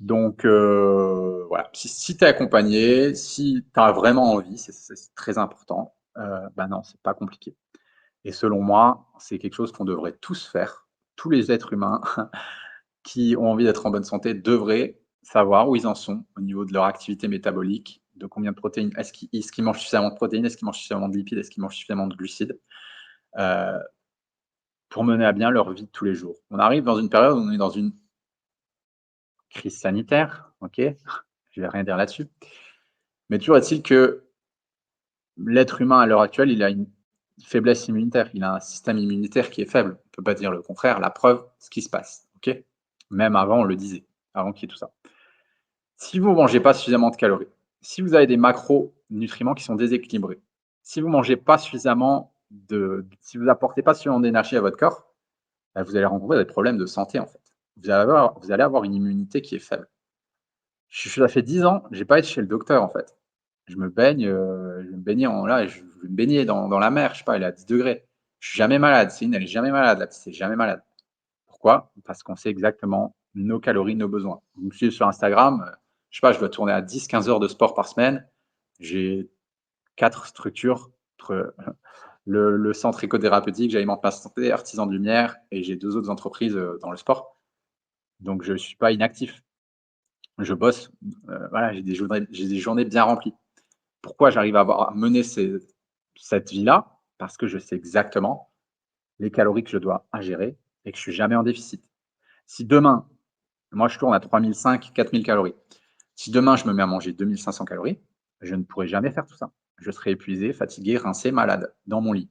Donc, voilà, si tu es accompagné, si tu as vraiment envie, c'est très important, bah non, c'est pas compliqué. Et selon moi, c'est quelque chose qu'on devrait tous faire. Tous les êtres humains qui ont envie d'être en bonne santé devraient savoir où ils en sont au niveau de leur activité métabolique, de combien de protéines, est-ce qu'ils mangent suffisamment de protéines, est-ce qu'ils mangent suffisamment de lipides, est-ce qu'ils mangent suffisamment de glucides, heu, pour mener à bien leur vie de tous les jours. On arrive dans une période où on est dans une crise sanitaire, OK? Je vais rien dire là-dessus. Mais toujours est-il que l'être humain à l'heure actuelle, il a une faiblesse immunitaire, il a un système immunitaire qui est faible. On ne peut pas dire le contraire, la preuve, ce qui se passe, OK? Même avant, on le disait, avant qu'il y ait tout ça. Si vous ne mangez pas suffisamment de calories, si vous avez des macronutriments qui sont déséquilibrés, si vous mangez pas suffisamment si vous apportez pas suffisamment d'énergie à votre corps, bah, vous allez rencontrer des problèmes de santé, en fait. Vous allez avoir une immunité qui est faible. Ça fait 10 ans, j'ai pas été chez le docteur, en fait. Je vais me baigner je vais me baigner dans la mer, je sais pas, elle est à 10 degrés. Je suis jamais malade. Céline, elle est jamais malade, la petite, elle est jamais malade. Pourquoi? Parce qu'on sait exactement nos calories, nos besoins. Vous me suivez sur Instagram, je sais pas, je dois tourner à 10-15 heures de sport par semaine. J'ai 4 structures entre le centre écothérapeutique, J'alimente ma santé, Artisans de lumière et j'ai 2 autres entreprises, dans le sport. Donc je suis pas inactif. Je bosse, voilà, j'ai des journées bien remplies. Pourquoi j'arrive à mener cette vie-là? Parce que je sais exactement les calories que je dois ingérer et que je suis jamais en déficit. Si demain, moi je tourne à 3 500-4 000 calories. Si demain je me mets à manger 2 500 calories, je ne pourrai jamais faire tout ça. Je serai épuisé, fatigué, rincé, malade, dans mon lit.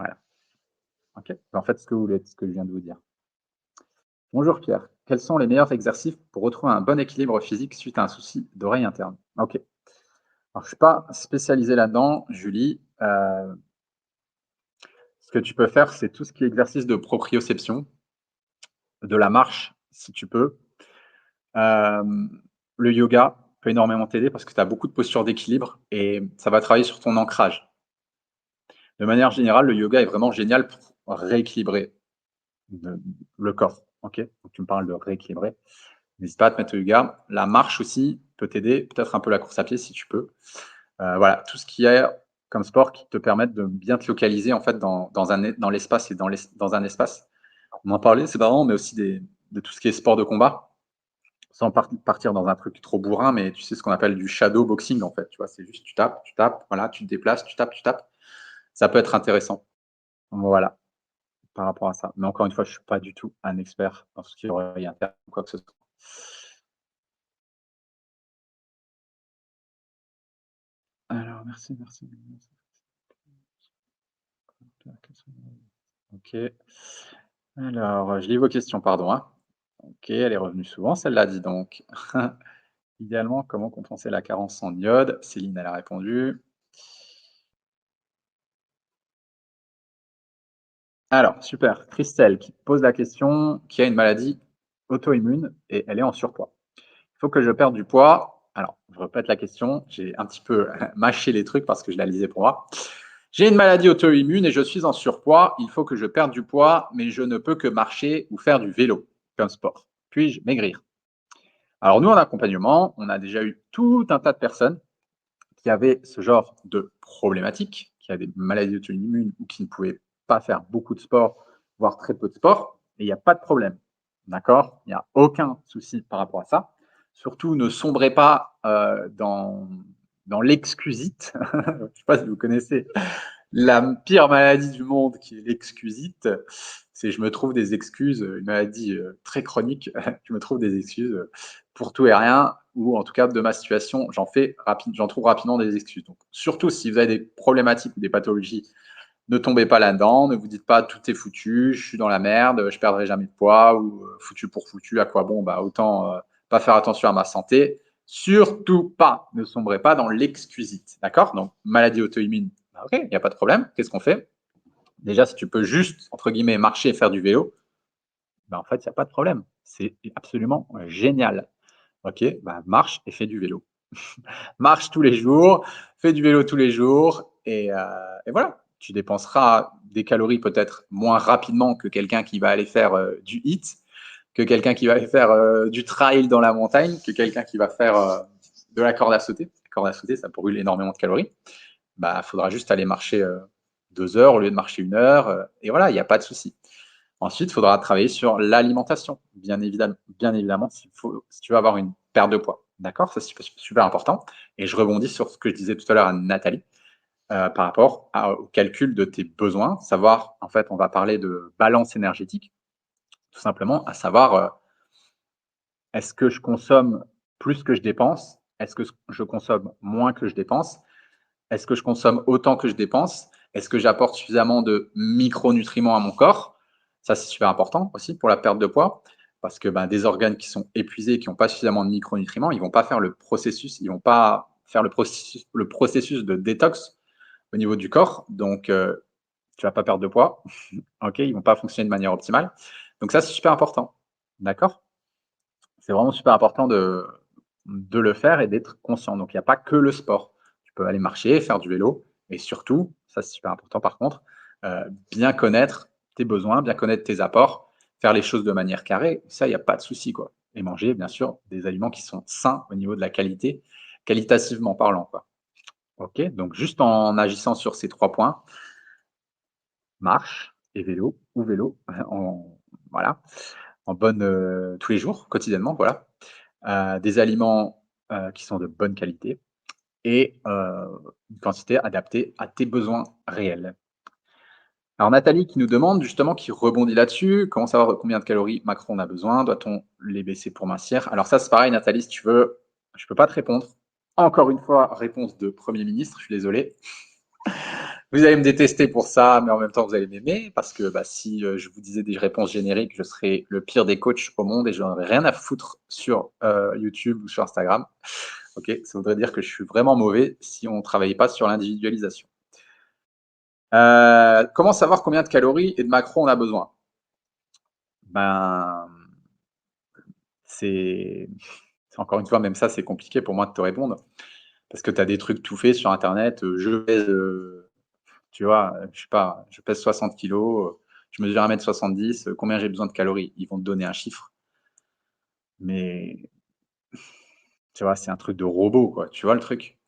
Voilà. OK? En fait, ce que vous voulez, ce que je viens de vous dire. Bonjour Pierre, quels sont les meilleurs exercices pour retrouver un bon équilibre physique suite à un souci d'oreille interne? OK. Alors, je suis pas spécialisé là-dedans, Julie. Ce que tu peux faire, c'est tout ce qui est exercice de proprioception, de la marche, si tu peux. Hem, le yoga peut énormément t'aider parce que tu as beaucoup de postures d'équilibre et ça va travailler sur ton ancrage. De manière générale, le yoga est vraiment génial pour rééquilibrer le le corps, OK? Donc tu me parles de rééquilibrer. N'hésite pas à te mettre au yoga. La marche aussi peut t'aider, peut-être un peu la course à pied si tu peux. Voilà, tout ce qui est comme sport qui te permette de bien te localiser en fait dans l'espace et dans un espace. On en parlait, c'est marrant, mais aussi de tout ce qui est sport de combat, sans partir dans un truc trop bourrin, mais tu sais ce qu'on appelle du shadow boxing en fait, tu vois? C'est juste tu tapes, voilà, tu te déplaces, tu tapes, tu tapes. Ça peut être intéressant. Voilà, par rapport à ça. Mais encore une fois, je suis pas du tout un expert dans ce qui est oreille interne ou quoi que ce soit. Alors merci, merci. OK. Alors, je lis vos questions, pardon, hein. OK, elle est revenue souvent celle-là, dis donc. Idéalement, comment compenser la carence en iode? Céline, elle a répondu. Alors, super. Christelle qui pose la question, qui a une maladie auto-immune et elle est en surpoids. Il faut que je perde du poids. Alors, je répète la question, j'ai un petit peu mâché les trucs parce que je la lisais pour moi. J'ai une maladie auto-immune et je suis en surpoids. Il faut que je perde du poids, mais je ne peux que marcher ou faire du vélo comme sport. Puis-je maigrir? Alors nous, en accompagnement, on a déjà eu tout un tas de personnes qui avaient ce genre de problématiques, qui avaient des maladies auto-immunes ou qui ne pouvaient pas faire beaucoup de sport, voire très peu de sport, et il n'y a pas de problème. D'accord? Il n'y a aucun souci par rapport à ça. Surtout, ne sombrez pas dans l'excusite. Je ne sais pas si vous connaissez La pire maladie du monde qui est l'excusite, c'est je me trouve des excuses, une maladie, très chronique, je me trouve des excuses, pour tout et rien ou en tout cas de ma situation, j'en trouve rapidement des excuses. Donc surtout si vous avez des problématiques ou des pathologies, ne tombez pas là-dedans, ne vous dites pas: «Tout est foutu, je suis dans la merde, je perdrai jamais de poids» ou «Foutu pour foutu, à quoi bon? Bah, autant, pas faire attention à ma santé». Surtout pas, ne sombrez pas dans l'excusite, d'accord? Donc maladie auto-immune, bah, OK, il y a pas de problème. Qu'est-ce qu'on fait? Déjà, si tu peux juste, entre guillemets, «marcher» et faire du vélo, bah, en fait, il y a pas de problème. C'est absolument génial. OK, bah, marche et fais du vélo. Marche tous les jours, fais du vélo tous les jours et voilà. Tu dépenseras des calories peut-être moins rapidement que quelqu'un qui va aller faire, du HIIT, que quelqu'un qui va aller faire, du trail dans la montagne, que quelqu'un qui va faire, de la corde à sauter. La corde à sauter, ça brûle énormément de calories. Bah, il faudra juste aller marcher, 2 heures au lieu de marcher 1 heure, et voilà, il y a pas de souci. Ensuite, il faudra travailler sur l'alimentation, bien évidemment, si tu veux avoir une perte de poids. D'accord? Ça, c'est super important et je rebondis sur ce que je disais tout à l'heure à Nathalie, par rapport au calcul de tes besoins. Savoir, en fait, on va parler de balance énergétique, tout simplement, à savoir, est-ce que je consomme plus que je dépense? Est-ce que je consomme moins que je dépense? Est-ce que je consomme autant que je dépense? Est-ce que j'apporte suffisamment de micronutriments à mon corps? Ça, c'est super important aussi pour la perte de poids parce que, ben, des organes qui sont épuisés, qui n'ont pas suffisamment de micronutriments, ils vont pas faire le processus, ils vont pas faire le processus de détox au niveau du corps. Donc, tu vas pas perdre de poids. OK, ils vont pas fonctionner de manière optimale. Donc ça, c'est super important. D'accord? C'est vraiment super important de le faire et d'être conscient. Donc il y a pas que le sport. Tu peux aller marcher, faire du vélo et surtout, ça c'est super important par contre, bien connaître tes besoins, bien connaître tes apports, faire les choses de manière carrée, ça il y a pas de souci quoi et manger bien sûr des aliments qui sont sains au niveau de la qualité, qualitativement parlant quoi. OK, donc juste en agissant sur ces 3 points, marche et vélo ou vélo en voilà, en bonne, tous les jours, quotidiennement, voilà. Des aliments, qui sont de bonne qualité et une quantité adaptée à tes besoins réels. Alors Nathalie qui nous demande justement, qui rebondit là-dessus: «Comment savoir combien de calories macro on a besoin? Doit-on les baisser pour mincir?» Alors ça, c'est pareil Nathalie, si tu veux, je peux pas te répondre. Encore une fois, réponse de premier ministre, je suis désolé. Vous allez me détester pour ça, mais en même temps, vous allez m'aimer parce que bah, si je vous disais des réponses génériques, je serais le pire des coachs au monde et je n'en aurais rien à foutre sur YouTube ou sur Instagram. Ok, ça voudrait dire que je suis vraiment mauvais si on ne travaillait pas sur l'individualisation. Comment savoir combien de calories et de macros on a besoin? Ben, c'est encore une fois, même ça, c'est compliqué pour moi de te répondre parce que tu as des trucs tout faits sur Internet. Je pèse tu vois, je sais pas, je pèse 60 kilos, je mesure 1,70 m, combien j'ai besoin de calories? Ils vont te donner un chiffre, mais tu vois, c'est un truc de robot, quoi. Tu vois le truc?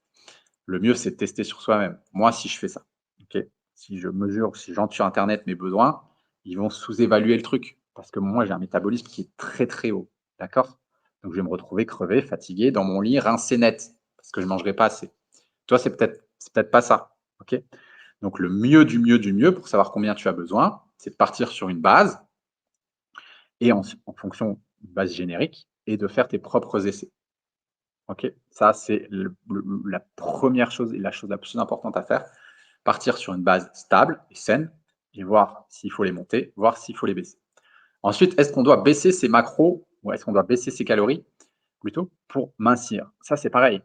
Le mieux, c'est de tester sur soi-même. Moi, si je fais ça, OK? Si j'entre sur internet mes besoins, ils vont sous-évaluer le truc parce que moi, j'ai un métabolisme qui est très, très haut, d'accord? Donc je vais me retrouver crevé, fatigué, dans mon lit, rincé net parce que je mangerai pas assez. Toi, c'est peut-être pas ça, OK? Donc le mieux du mieux du mieux pour savoir combien tu as besoin, c'est de partir sur une base et en fonction d'une base générique et de faire tes propres essais. OK? Ça, c'est la première chose et la chose la plus importante à faire. Partir sur une base stable et saine et voir s'il faut les monter, voir s'il faut les baisser. Ensuite, est-ce qu'on doit baisser ses macros ou est-ce qu'on doit baisser ses calories plutôt pour mincir? Ça, c'est pareil.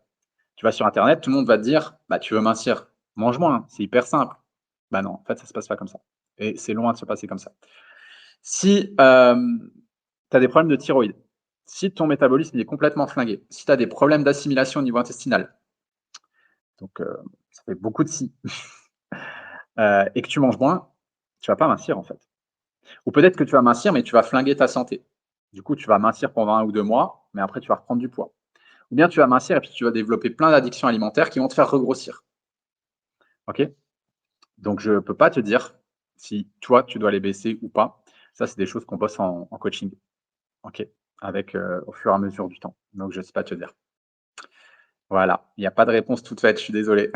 Tu vas sur internet, tout le monde va te dire: «Bah, tu veux mincir, mange moins, c'est hyper simple». Bah non, en fait, ça se passe pas comme ça et c'est loin de se passer comme ça. Si, tu as des problèmes de thyroïde, si ton métabolisme il est complètement flingué, si tu as des problèmes d'assimilation au niveau intestinal, donc ça fait beaucoup de si, et que tu manges moins, tu vas pas mincir, en fait. Ou peut-être que tu vas mincir, mais tu vas flinguer ta santé. Du coup, tu vas mincir pendant 1 ou 2 mois, mais après tu vas reprendre du poids. Ou bien tu vas mincir et puis tu vas développer plein d'addictions alimentaires qui vont te faire regrossir. OK? Donc je ne peux pas te dire si toi, tu dois les baisser ou pas. Ça, c'est des choses qu'on bosse en coaching, OK? Avec, au fur et à mesure du temps. Donc je ne sais pas te dire. Voilà, il n'y a pas de réponse toute faite, je suis désolé.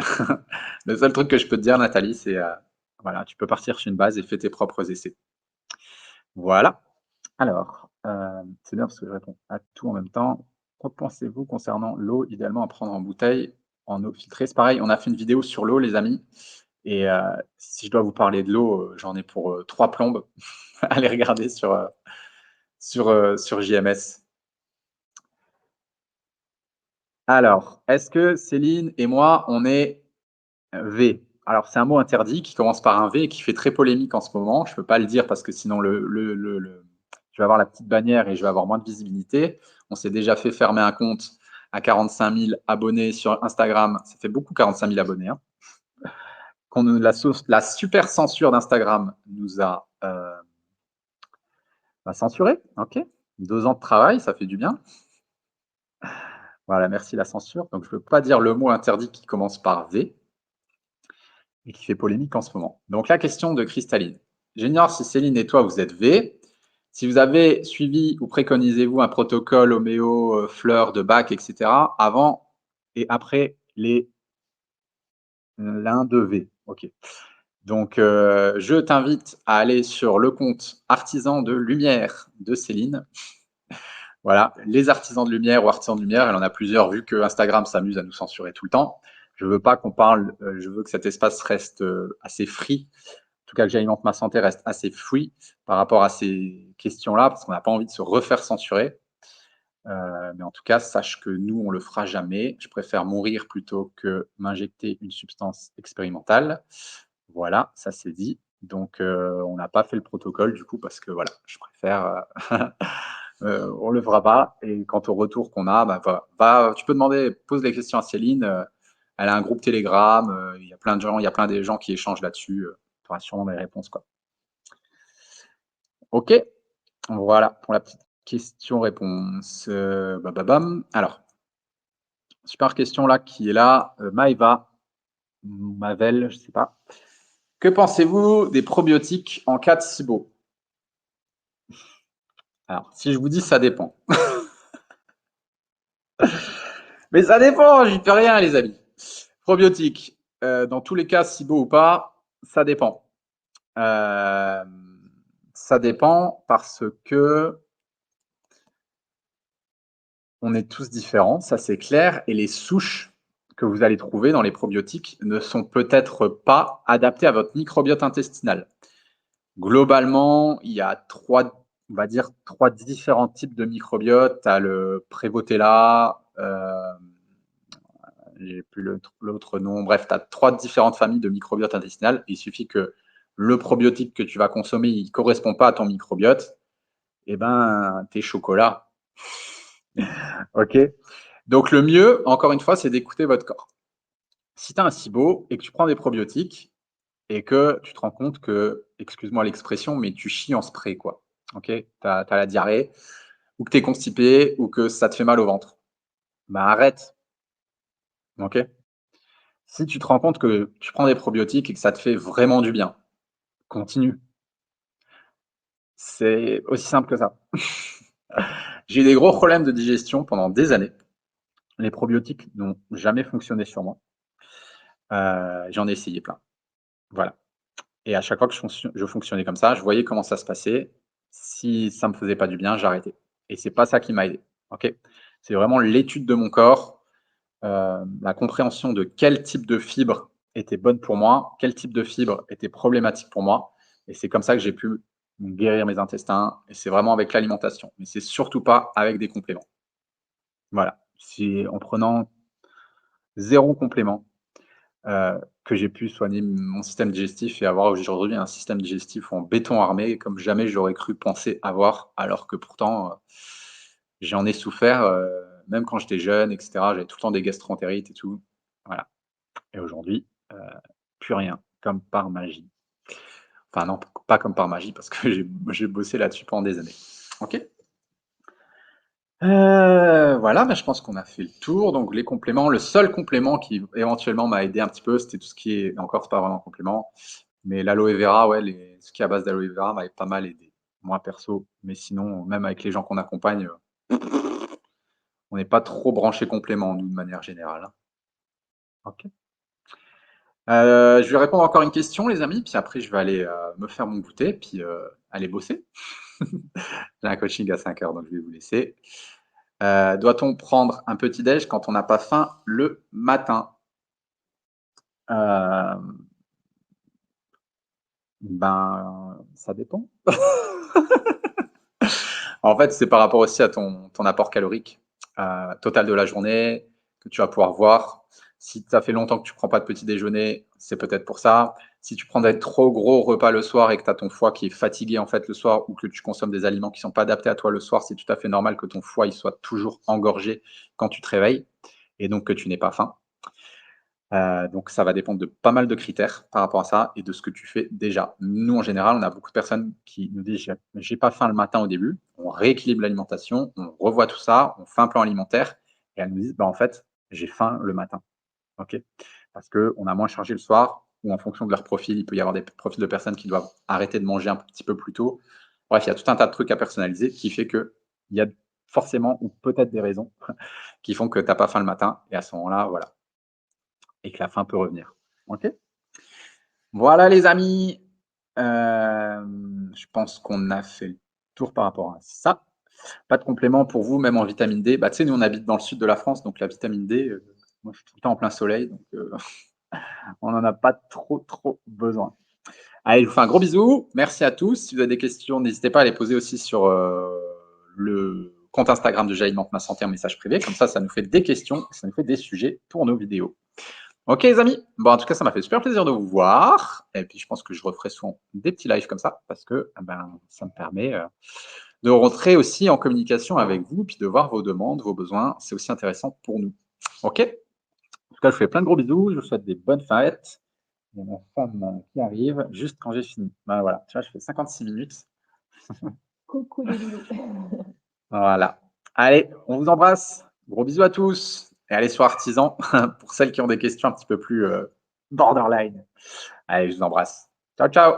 Le seul truc que je peux te dire, Nathalie, c'est, voilà, tu peux partir sur une base et fais tes propres essais. Voilà. Alors, c'est bien parce que je réponds à tout en même temps. Qu'en pensez-vous concernant l'eau, idéalement à prendre en bouteille, en eau filtrée? C'est pareil, on a fait une vidéo sur l'eau, les amis, et si je dois vous parler de l'eau, j'en ai pour, 3 plombes. Allez regarder sur JMS. Alors, est-ce que Céline et moi, on est V? Alors, c'est un mot interdit qui commence par un V et qui fait très polémique en ce moment. Je ne peux pas le dire parce que sinon je vais avoir la petite bannière et je vais avoir moins de visibilité. On s'est déjà fait fermer un compte à 45 000 abonnés sur Instagram. Ça fait beaucoup 45 000 abonnés, hein. La super censure d'Instagram nous a censuré. OK. 2 ans de travail, ça fait du bien. Voilà, merci la censure. Donc, je ne veux pas dire le mot interdit qui commence par V et qui fait polémique en ce moment. Donc, la question de Cristalline. J'ignore si Céline et toi, vous êtes V. Si vous avez suivi ou préconisez-vous un protocole homéo, fleurs de Bach, etc., avant et après l'un de V. OK. Donc, je t'invite à aller sur le compte Artisans de Lumière de Céline. Voilà, les artisans de lumière ou artisans de lumière, elle en a plusieurs, vu que Instagram s'amuse à nous censurer tout le temps. Je veux pas qu'on parle, je veux que cet espace reste assez free, en tout cas que j'alimente ma santé reste assez free par rapport à ces questions-là, parce qu'on n'a pas envie de se refaire censurer. Mais en tout cas, sache que nous, on le fera jamais. Je préfère mourir plutôt que m'injecter une substance expérimentale. Voilà, ça c'est dit. Donc, on n'a pas fait le protocole du coup parce que voilà, je préfère. On le fera pas. Et quant au retour qu'on a, bah, tu peux demander, pose des questions à Céline. Elle a un groupe Telegram. Il y a plein de gens, il y a plein des gens qui échangent là-dessus. Tu auras sûrement des réponses, quoi. Ok, voilà pour la petite question-réponse. Bababam. Alors, super question là qui est là. Maëva, Mavel, je sais pas. Que pensez-vous des probiotiques en cas de SIBO? Alors, si je vous dis ça dépend. Mais ça dépend, j'y peux rien, les amis. Probiotiques, dans tous les cas, SIBO ou pas, ça dépend. Euh, Ça dépend parce que on est tous différents, ça c'est clair, et les souches que vous allez trouver dans les probiotiques ne sont peut-être pas adaptées à votre microbiote intestinal. Globalement, il y a on va dire, trois différents types de microbiote. Tu as le Prevotella, j'ai plus l'autre nom. Bref, tu as 3 différentes familles de microbiote intestinal. Il suffit que le probiotique que tu vas consommer, il ne correspond pas à ton microbiote. Et ben, tes chocolats. OK. Donc, le mieux, encore une fois, c'est d'écouter votre corps. Si tu as un SIBO et que tu prends des probiotiques et que tu te rends compte que, excuse-moi l'expression, mais tu chies en spray, quoi. OK. Tu as la diarrhée, ou que tu es constipé, ou que ça te fait mal au ventre. Bah, arrête. OK. Si tu te rends compte que tu prends des probiotiques et que ça te fait vraiment du bien, continue. C'est aussi simple que ça. J'ai eu des gros problèmes de digestion pendant des années. Les probiotiques n'ont jamais fonctionné sur moi. J'en ai essayé plein. Voilà. Et à chaque fois que je fonctionnais comme ça, je voyais comment ça se passait. Si ça me faisait pas du bien, j'arrêtais. Et c'est pas ça qui m'a aidé. OK? C'est vraiment l'étude de mon corps, la compréhension de quel type de fibre était bonne pour moi, quel type de fibre était problématique pour moi. Et c'est comme ça que j'ai pu guérir mes intestins. Et c'est vraiment avec l'alimentation. Mais c'est surtout pas avec des compléments. Voilà. C'est en prenant zéro complément que j'ai pu soigner mon système digestif et avoir aujourd'hui un système digestif en béton armé comme jamais j'aurais cru penser avoir, alors que pourtant j'en ai souffert même quand j'étais jeune, etc. J'avais tout le temps des gastroentérites et tout. Voilà. Et aujourd'hui, plus rien, comme par magie. Enfin non, pas comme par magie, parce que j'ai bossé là-dessus pendant des années. Ok. Voilà, bah, je pense qu'on a fait le tour. Donc les compléments, le seul complément qui éventuellement m'a aidé un petit peu, c'était tout ce qui est, encore c'est pas vraiment un complément, mais l'aloe vera, ouais, ce qui est à base d'aloe vera m'avait pas mal aidé, moi perso. Mais sinon, même avec les gens qu'on accompagne, On n'est pas trop branché complément, nous, de manière générale, hein. OK. Je vais répondre encore une question, les amis, puis après je vais aller, me faire mon goûter, puis, aller bosser. J'ai un coaching à 5 heures, donc je vais vous laisser. Doit-on prendre un petit déj quand on n'a pas faim le matin? Hem, ben, ça dépend. En fait, c'est par rapport aussi à ton apport calorique, total de la journée, que tu vas pouvoir voir. Si ça fait longtemps que tu prends pas de petit déjeuner, c'est peut-être pour ça. Si tu prends des trop gros repas le soir et que tu as ton foie qui est fatigué, en fait, le soir ou que tu consommes des aliments qui sont pas adaptés à toi le soir, c'est tout à fait normal que ton foie, il soit toujours engorgé quand tu te réveilles et donc que tu n'aies pas faim. Donc ça va dépendre de pas mal de critères par rapport à ça et de ce que tu fais déjà. Nous, en général, on a beaucoup de personnes qui nous disent: «J'ai pas faim le matin au début». On rééquilibre l'alimentation, on revoit tout ça, on fait un plan alimentaire et elles nous disent: «Bah, en fait, j'ai faim le matin». OK? Parce qu'on a moins chargé le soir ou en fonction de leur profil, il peut y avoir des profils de personnes qui doivent arrêter de manger un petit peu plus tôt. Bref, il y a tout un tas de trucs à personnaliser qui fait qu'il y a forcément ou peut-être des raisons qui font que tu as pas faim le matin et à ce moment-là, voilà, et que la faim peut revenir. OK? Voilà les amis, je pense qu'on a fait le tour par rapport à ça. Pas de complément pour vous, même en vitamine D. Bah, tu sais, nous on habite dans le sud de la France, donc la vitamine D, moi je suis tout le temps en plein soleil, donc on n'en a pas trop, trop besoin. Allez, je vous fais un gros bisou. Merci à tous. Si vous avez des questions, n'hésitez pas à les poser aussi sur, le compte Instagram de J'alimente ma santé en message privé. Comme ça nous fait des questions, ça nous fait des sujets pour nos vidéos. OK les amis, bon en tout cas ça m'a fait super plaisir de vous voir et puis je pense que je referai souvent des petits lives comme ça parce que, ben, ça me permet, de rentrer aussi en communication avec vous, puis de voir vos demandes, vos besoins. C'est aussi intéressant pour nous. OK? En tout cas, je vous fais plein de gros bisous, je vous souhaite des bonnes fêtes. Il y a ma femme, qui arrive juste quand j'ai fini. Ben, voilà, tu vois, je fais 56 minutes. Coucou les loulous. Voilà. Allez, on vous embrasse. Gros bisous à tous et allez sur Artisan pour celles qui ont des questions un petit peu plus, borderline. Allez, je vous embrasse. Ciao, ciao.